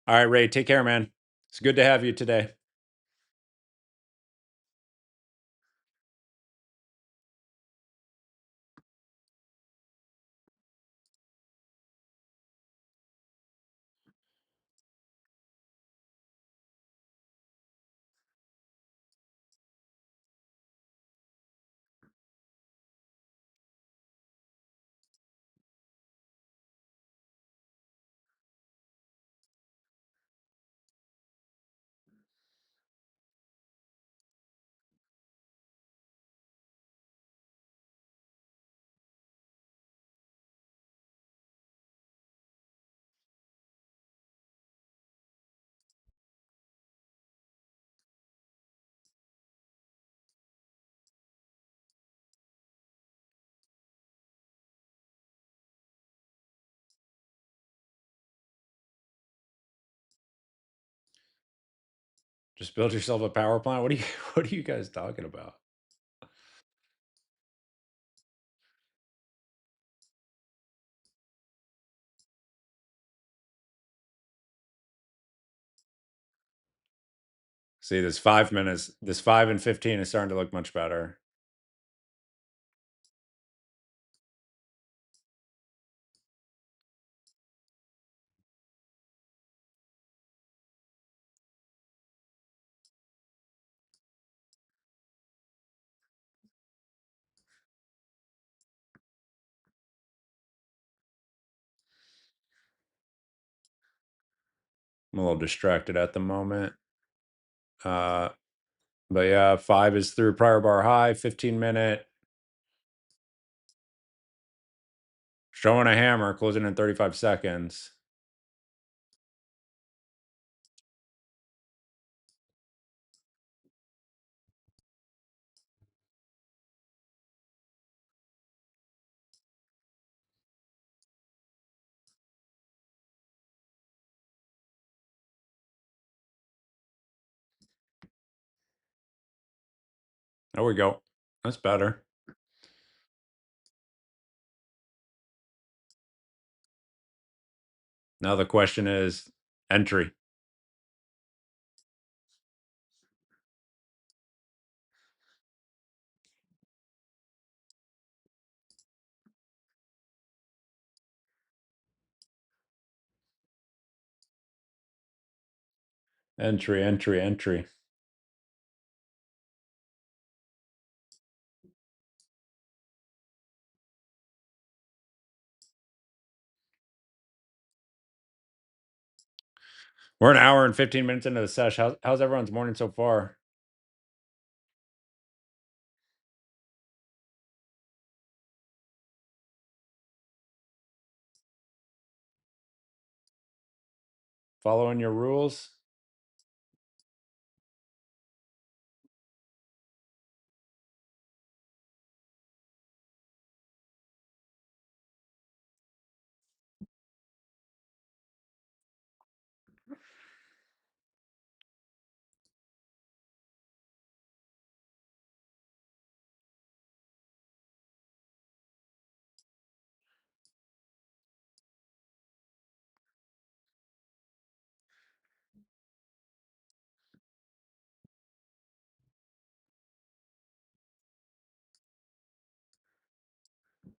All right, Ray, take care, man. It's good to have you today. Just build yourself a power plant. What are you what are you guys talking about? See, this 5 minutes, this 5 and 15 is starting to look much better. I'm a little distracted at the moment. Uh, but yeah, 5 is through prior bar high, 15-minute. Showing a hammer, closing in 35 seconds. There we go. That's better. Now the question is entry. Entry, entry, entry. We're an hour and 15 minutes into the sesh. How's everyone's morning so far? Following your rules?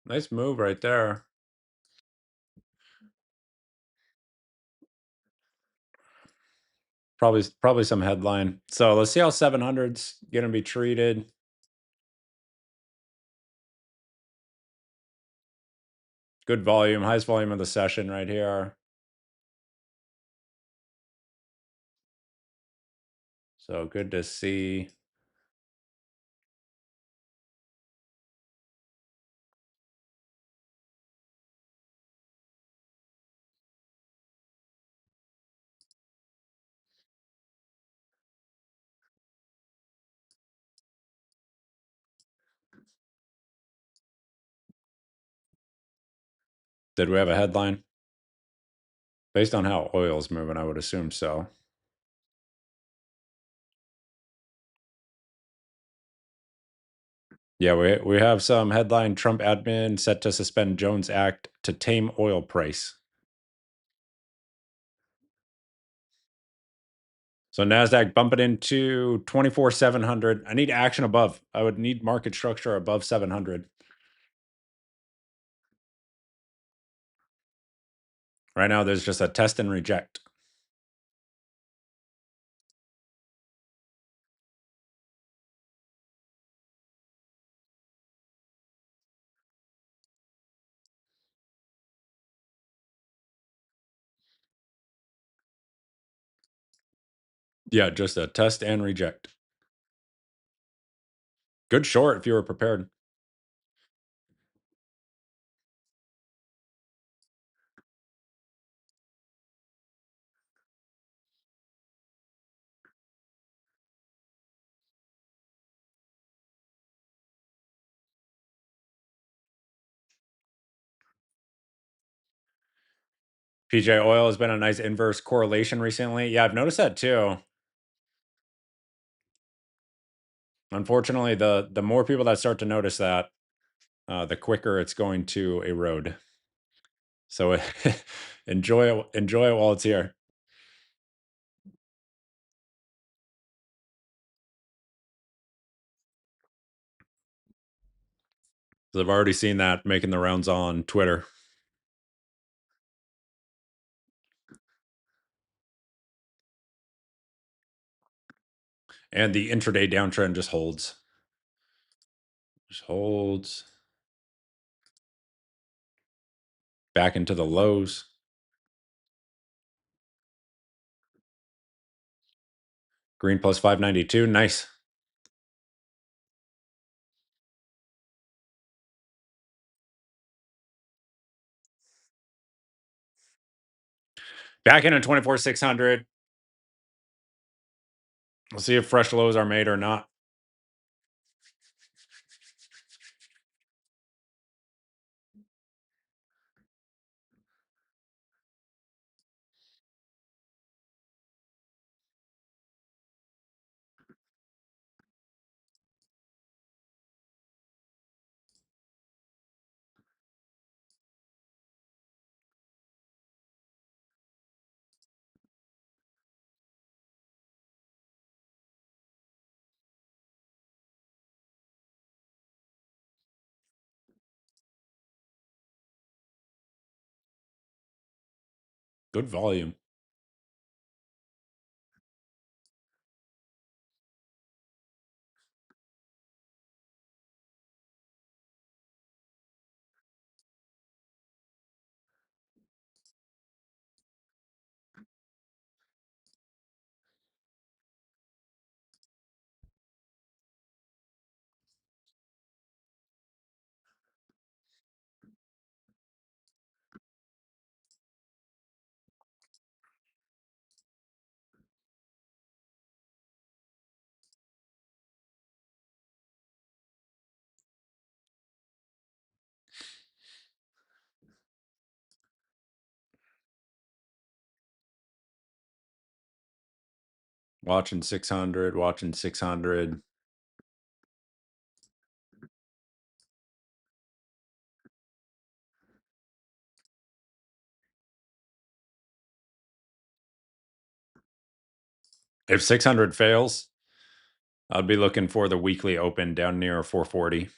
Nice move right there. Probably some headline. So let's see how 700's gonna be treated. Good volume, highest volume of the session right here. So good to see. Did we have a headline? Based on how oil's moving, I would assume so. Yeah, we have some headline: Trump admin set to suspend Jones Act to tame oil price. So Nasdaq bumping into 24,700. I need action above. I would need market structure above 700. Right now, there's just a test and reject. Yeah, just a test and reject. Good short if you were prepared. PJ oil has been a nice inverse correlation recently. Yeah, I've noticed that too. Unfortunately, the more people that start to notice that, the quicker it's going to erode. So enjoy it while it's here. 'Cause I've already seen that making the rounds on Twitter, and the intraday downtrend just holds back into the lows. Green plus 592, nice. Back into 24,600. We'll see if fresh lows are made or not. Good volume. Watching 600, watching 600. If 600 fails, I'd be looking for the weekly open down near 440.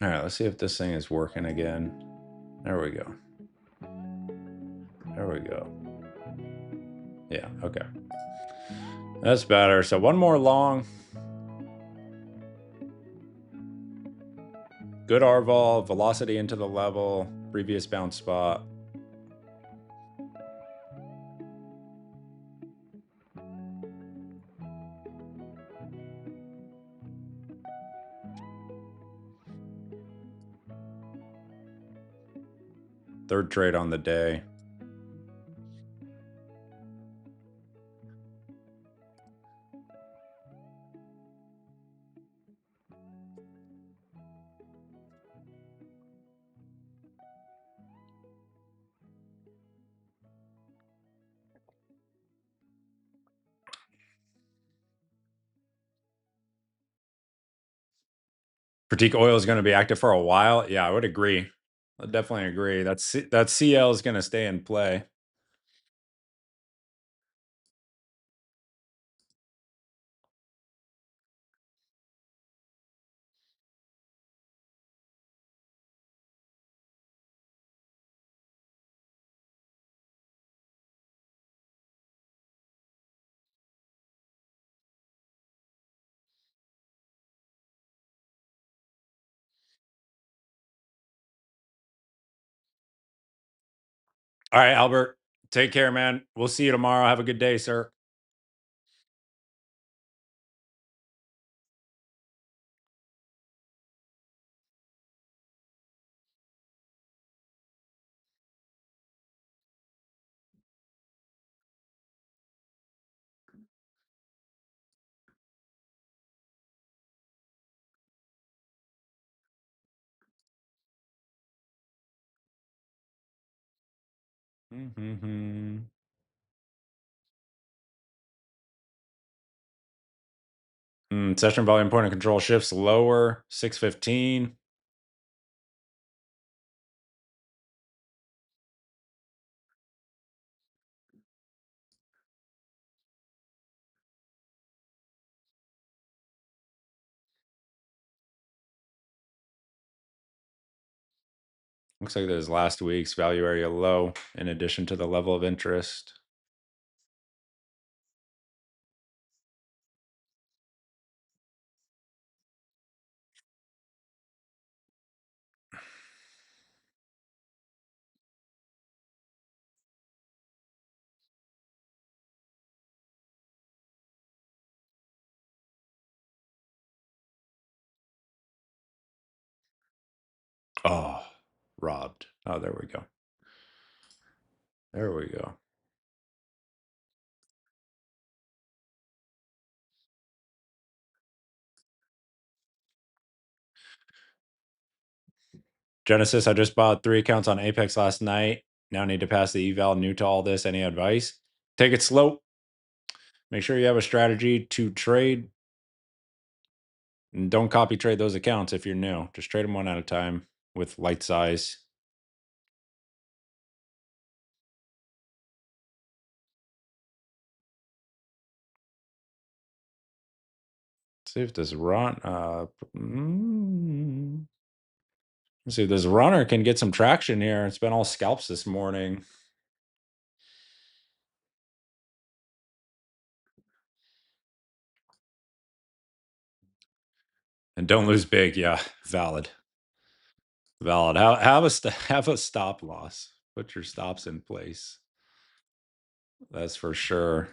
All right, let's see if this thing is working again. There we go. There we go. Yeah, okay. That's better. So one more long. Good R vol, velocity into the level, previous bounce spot. Third trade on the day. Critique oil is going to be active for a while. Yeah, I would agree. I definitely agree. That CL is going to stay in play. All right, Albert. Take care, man. We'll see you tomorrow. Have a good day, sir. Session volume point of control shifts lower, 615. Looks like there's last week's value area low in addition to the level of interest. Oh, robbed. Oh, there we go. There we go. Genesis, I just bought 3 accounts on Apex last night. Now need to pass the eval. New to all this. Any advice? Take it slow. Make sure you have a strategy to trade. And don't copy trade those accounts if you're new. Just trade them one at a time with light size. See if this run let's see if this runner can get some traction here. It's been all scalps this morning. And don't lose big. Yeah, valid. Valid. Have a stop loss. Put your stops in place. That's for sure.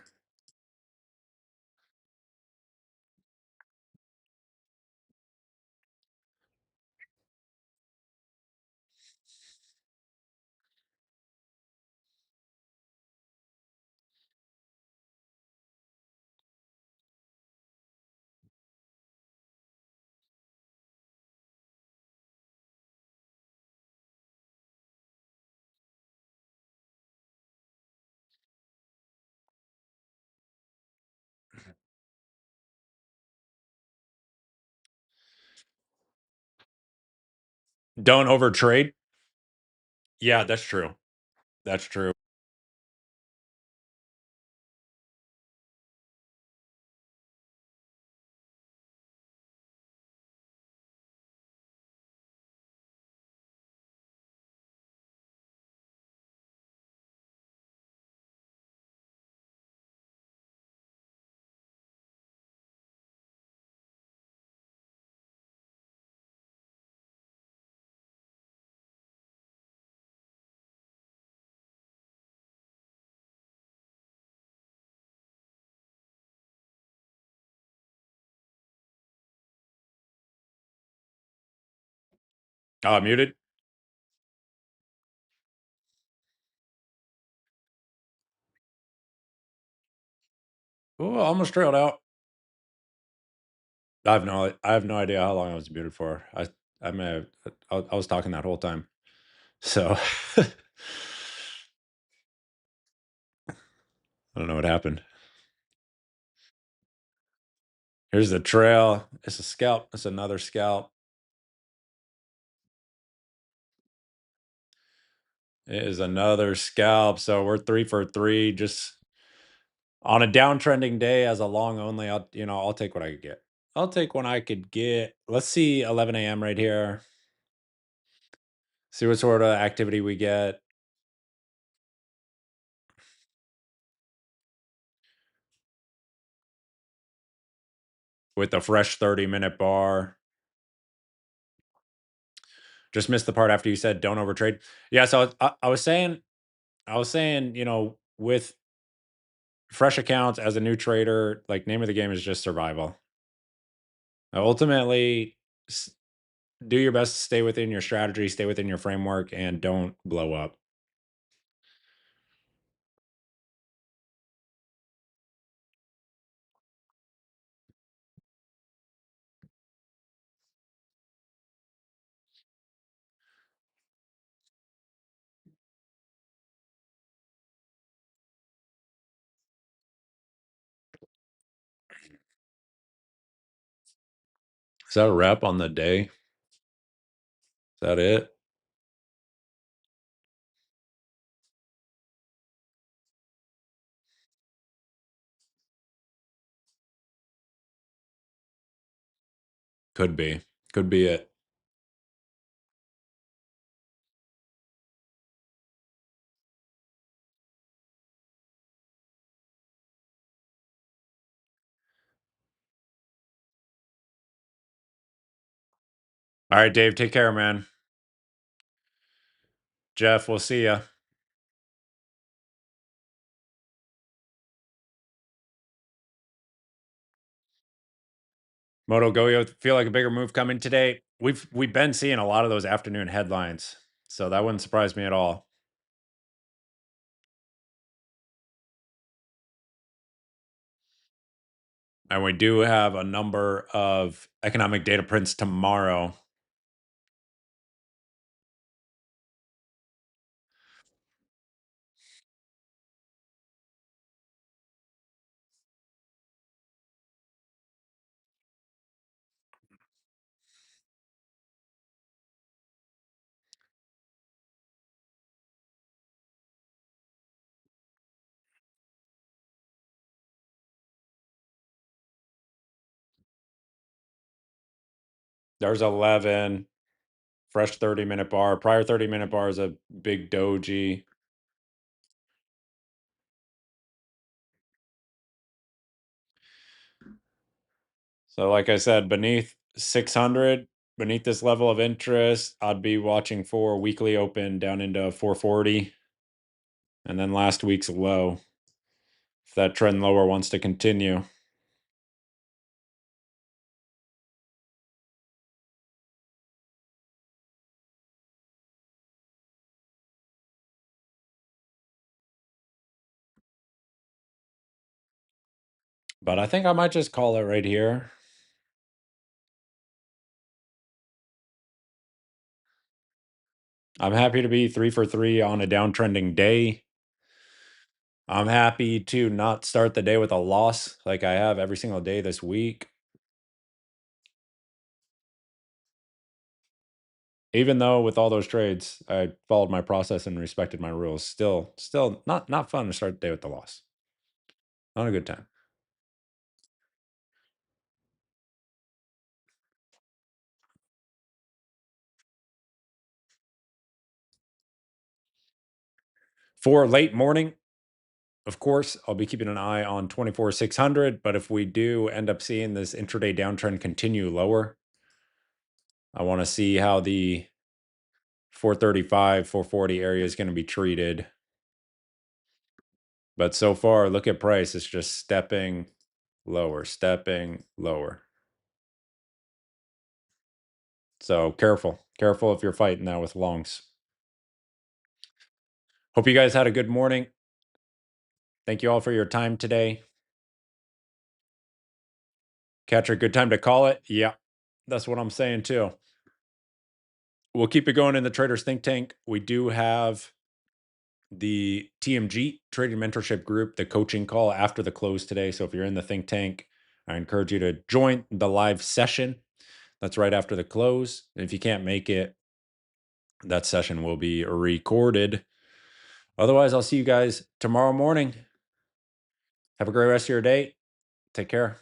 Don't overtrade. Yeah, that's true. That's true. Oh, muted. Oh, almost trailed out. I have no idea how long I was muted for. I may have, I was talking that whole time. So I don't know what happened. Here's the trail. It's a scalp. It's another scalp. It is another scalp. So we're 3 for 3. Just on a downtrending day as a long only. I'll take what I could get. I'll take what I could get. Let's see 11 a.m. right here. See what sort of activity we get with the fresh 30-minute bar. Just missed the part after you said don't overtrade. Yeah, so I was saying, with fresh accounts as a new trader, like name of the game is just survival. Ultimately, s- do your best to stay within your strategy, stay within your framework, and don't blow up. Is that a wrap on the day? Is that it? Could be. Could be it. All right, Dave, take care, man. Jeff, we'll see ya. Moto Goyo feel like a bigger move coming today. We've been seeing a lot of those afternoon headlines, so that wouldn't surprise me at all. And we do have a number of economic data prints tomorrow. There's 11, fresh 30-minute bar. Prior 30-minute bar is a big doji. So, like I said, beneath 600, beneath this level of interest, I'd be watching for weekly open down into 440. And then last week's low, if that trend lower wants to continue. But I think I might just call it right here. I'm happy to be 3 for 3 on a downtrending day. I'm happy to not start the day with a loss like I have every single day this week. Even though with all those trades, I followed my process and respected my rules. Still not fun to start the day with the loss. Not a good time. For late morning, of course, I'll be keeping an eye on 24,600. But if we do end up seeing this intraday downtrend continue lower, I want to see how the 435, 440 area is going to be treated. But so far, look at price. It's just stepping lower, stepping lower. So careful if you're fighting that with longs. Hope you guys had a good morning. Thank you all for your time today. Catch a good time to call it. Yeah, that's what I'm saying too. We'll keep it going in the Traders Think Tank. We do have the TMG Trading Mentorship Group, the coaching call after the close today. So if you're in the think tank, I encourage you to join the live session. That's right after the close. And if you can't make it, that session will be recorded. Otherwise, I'll see you guys tomorrow morning. Have a great rest of your day. Take care.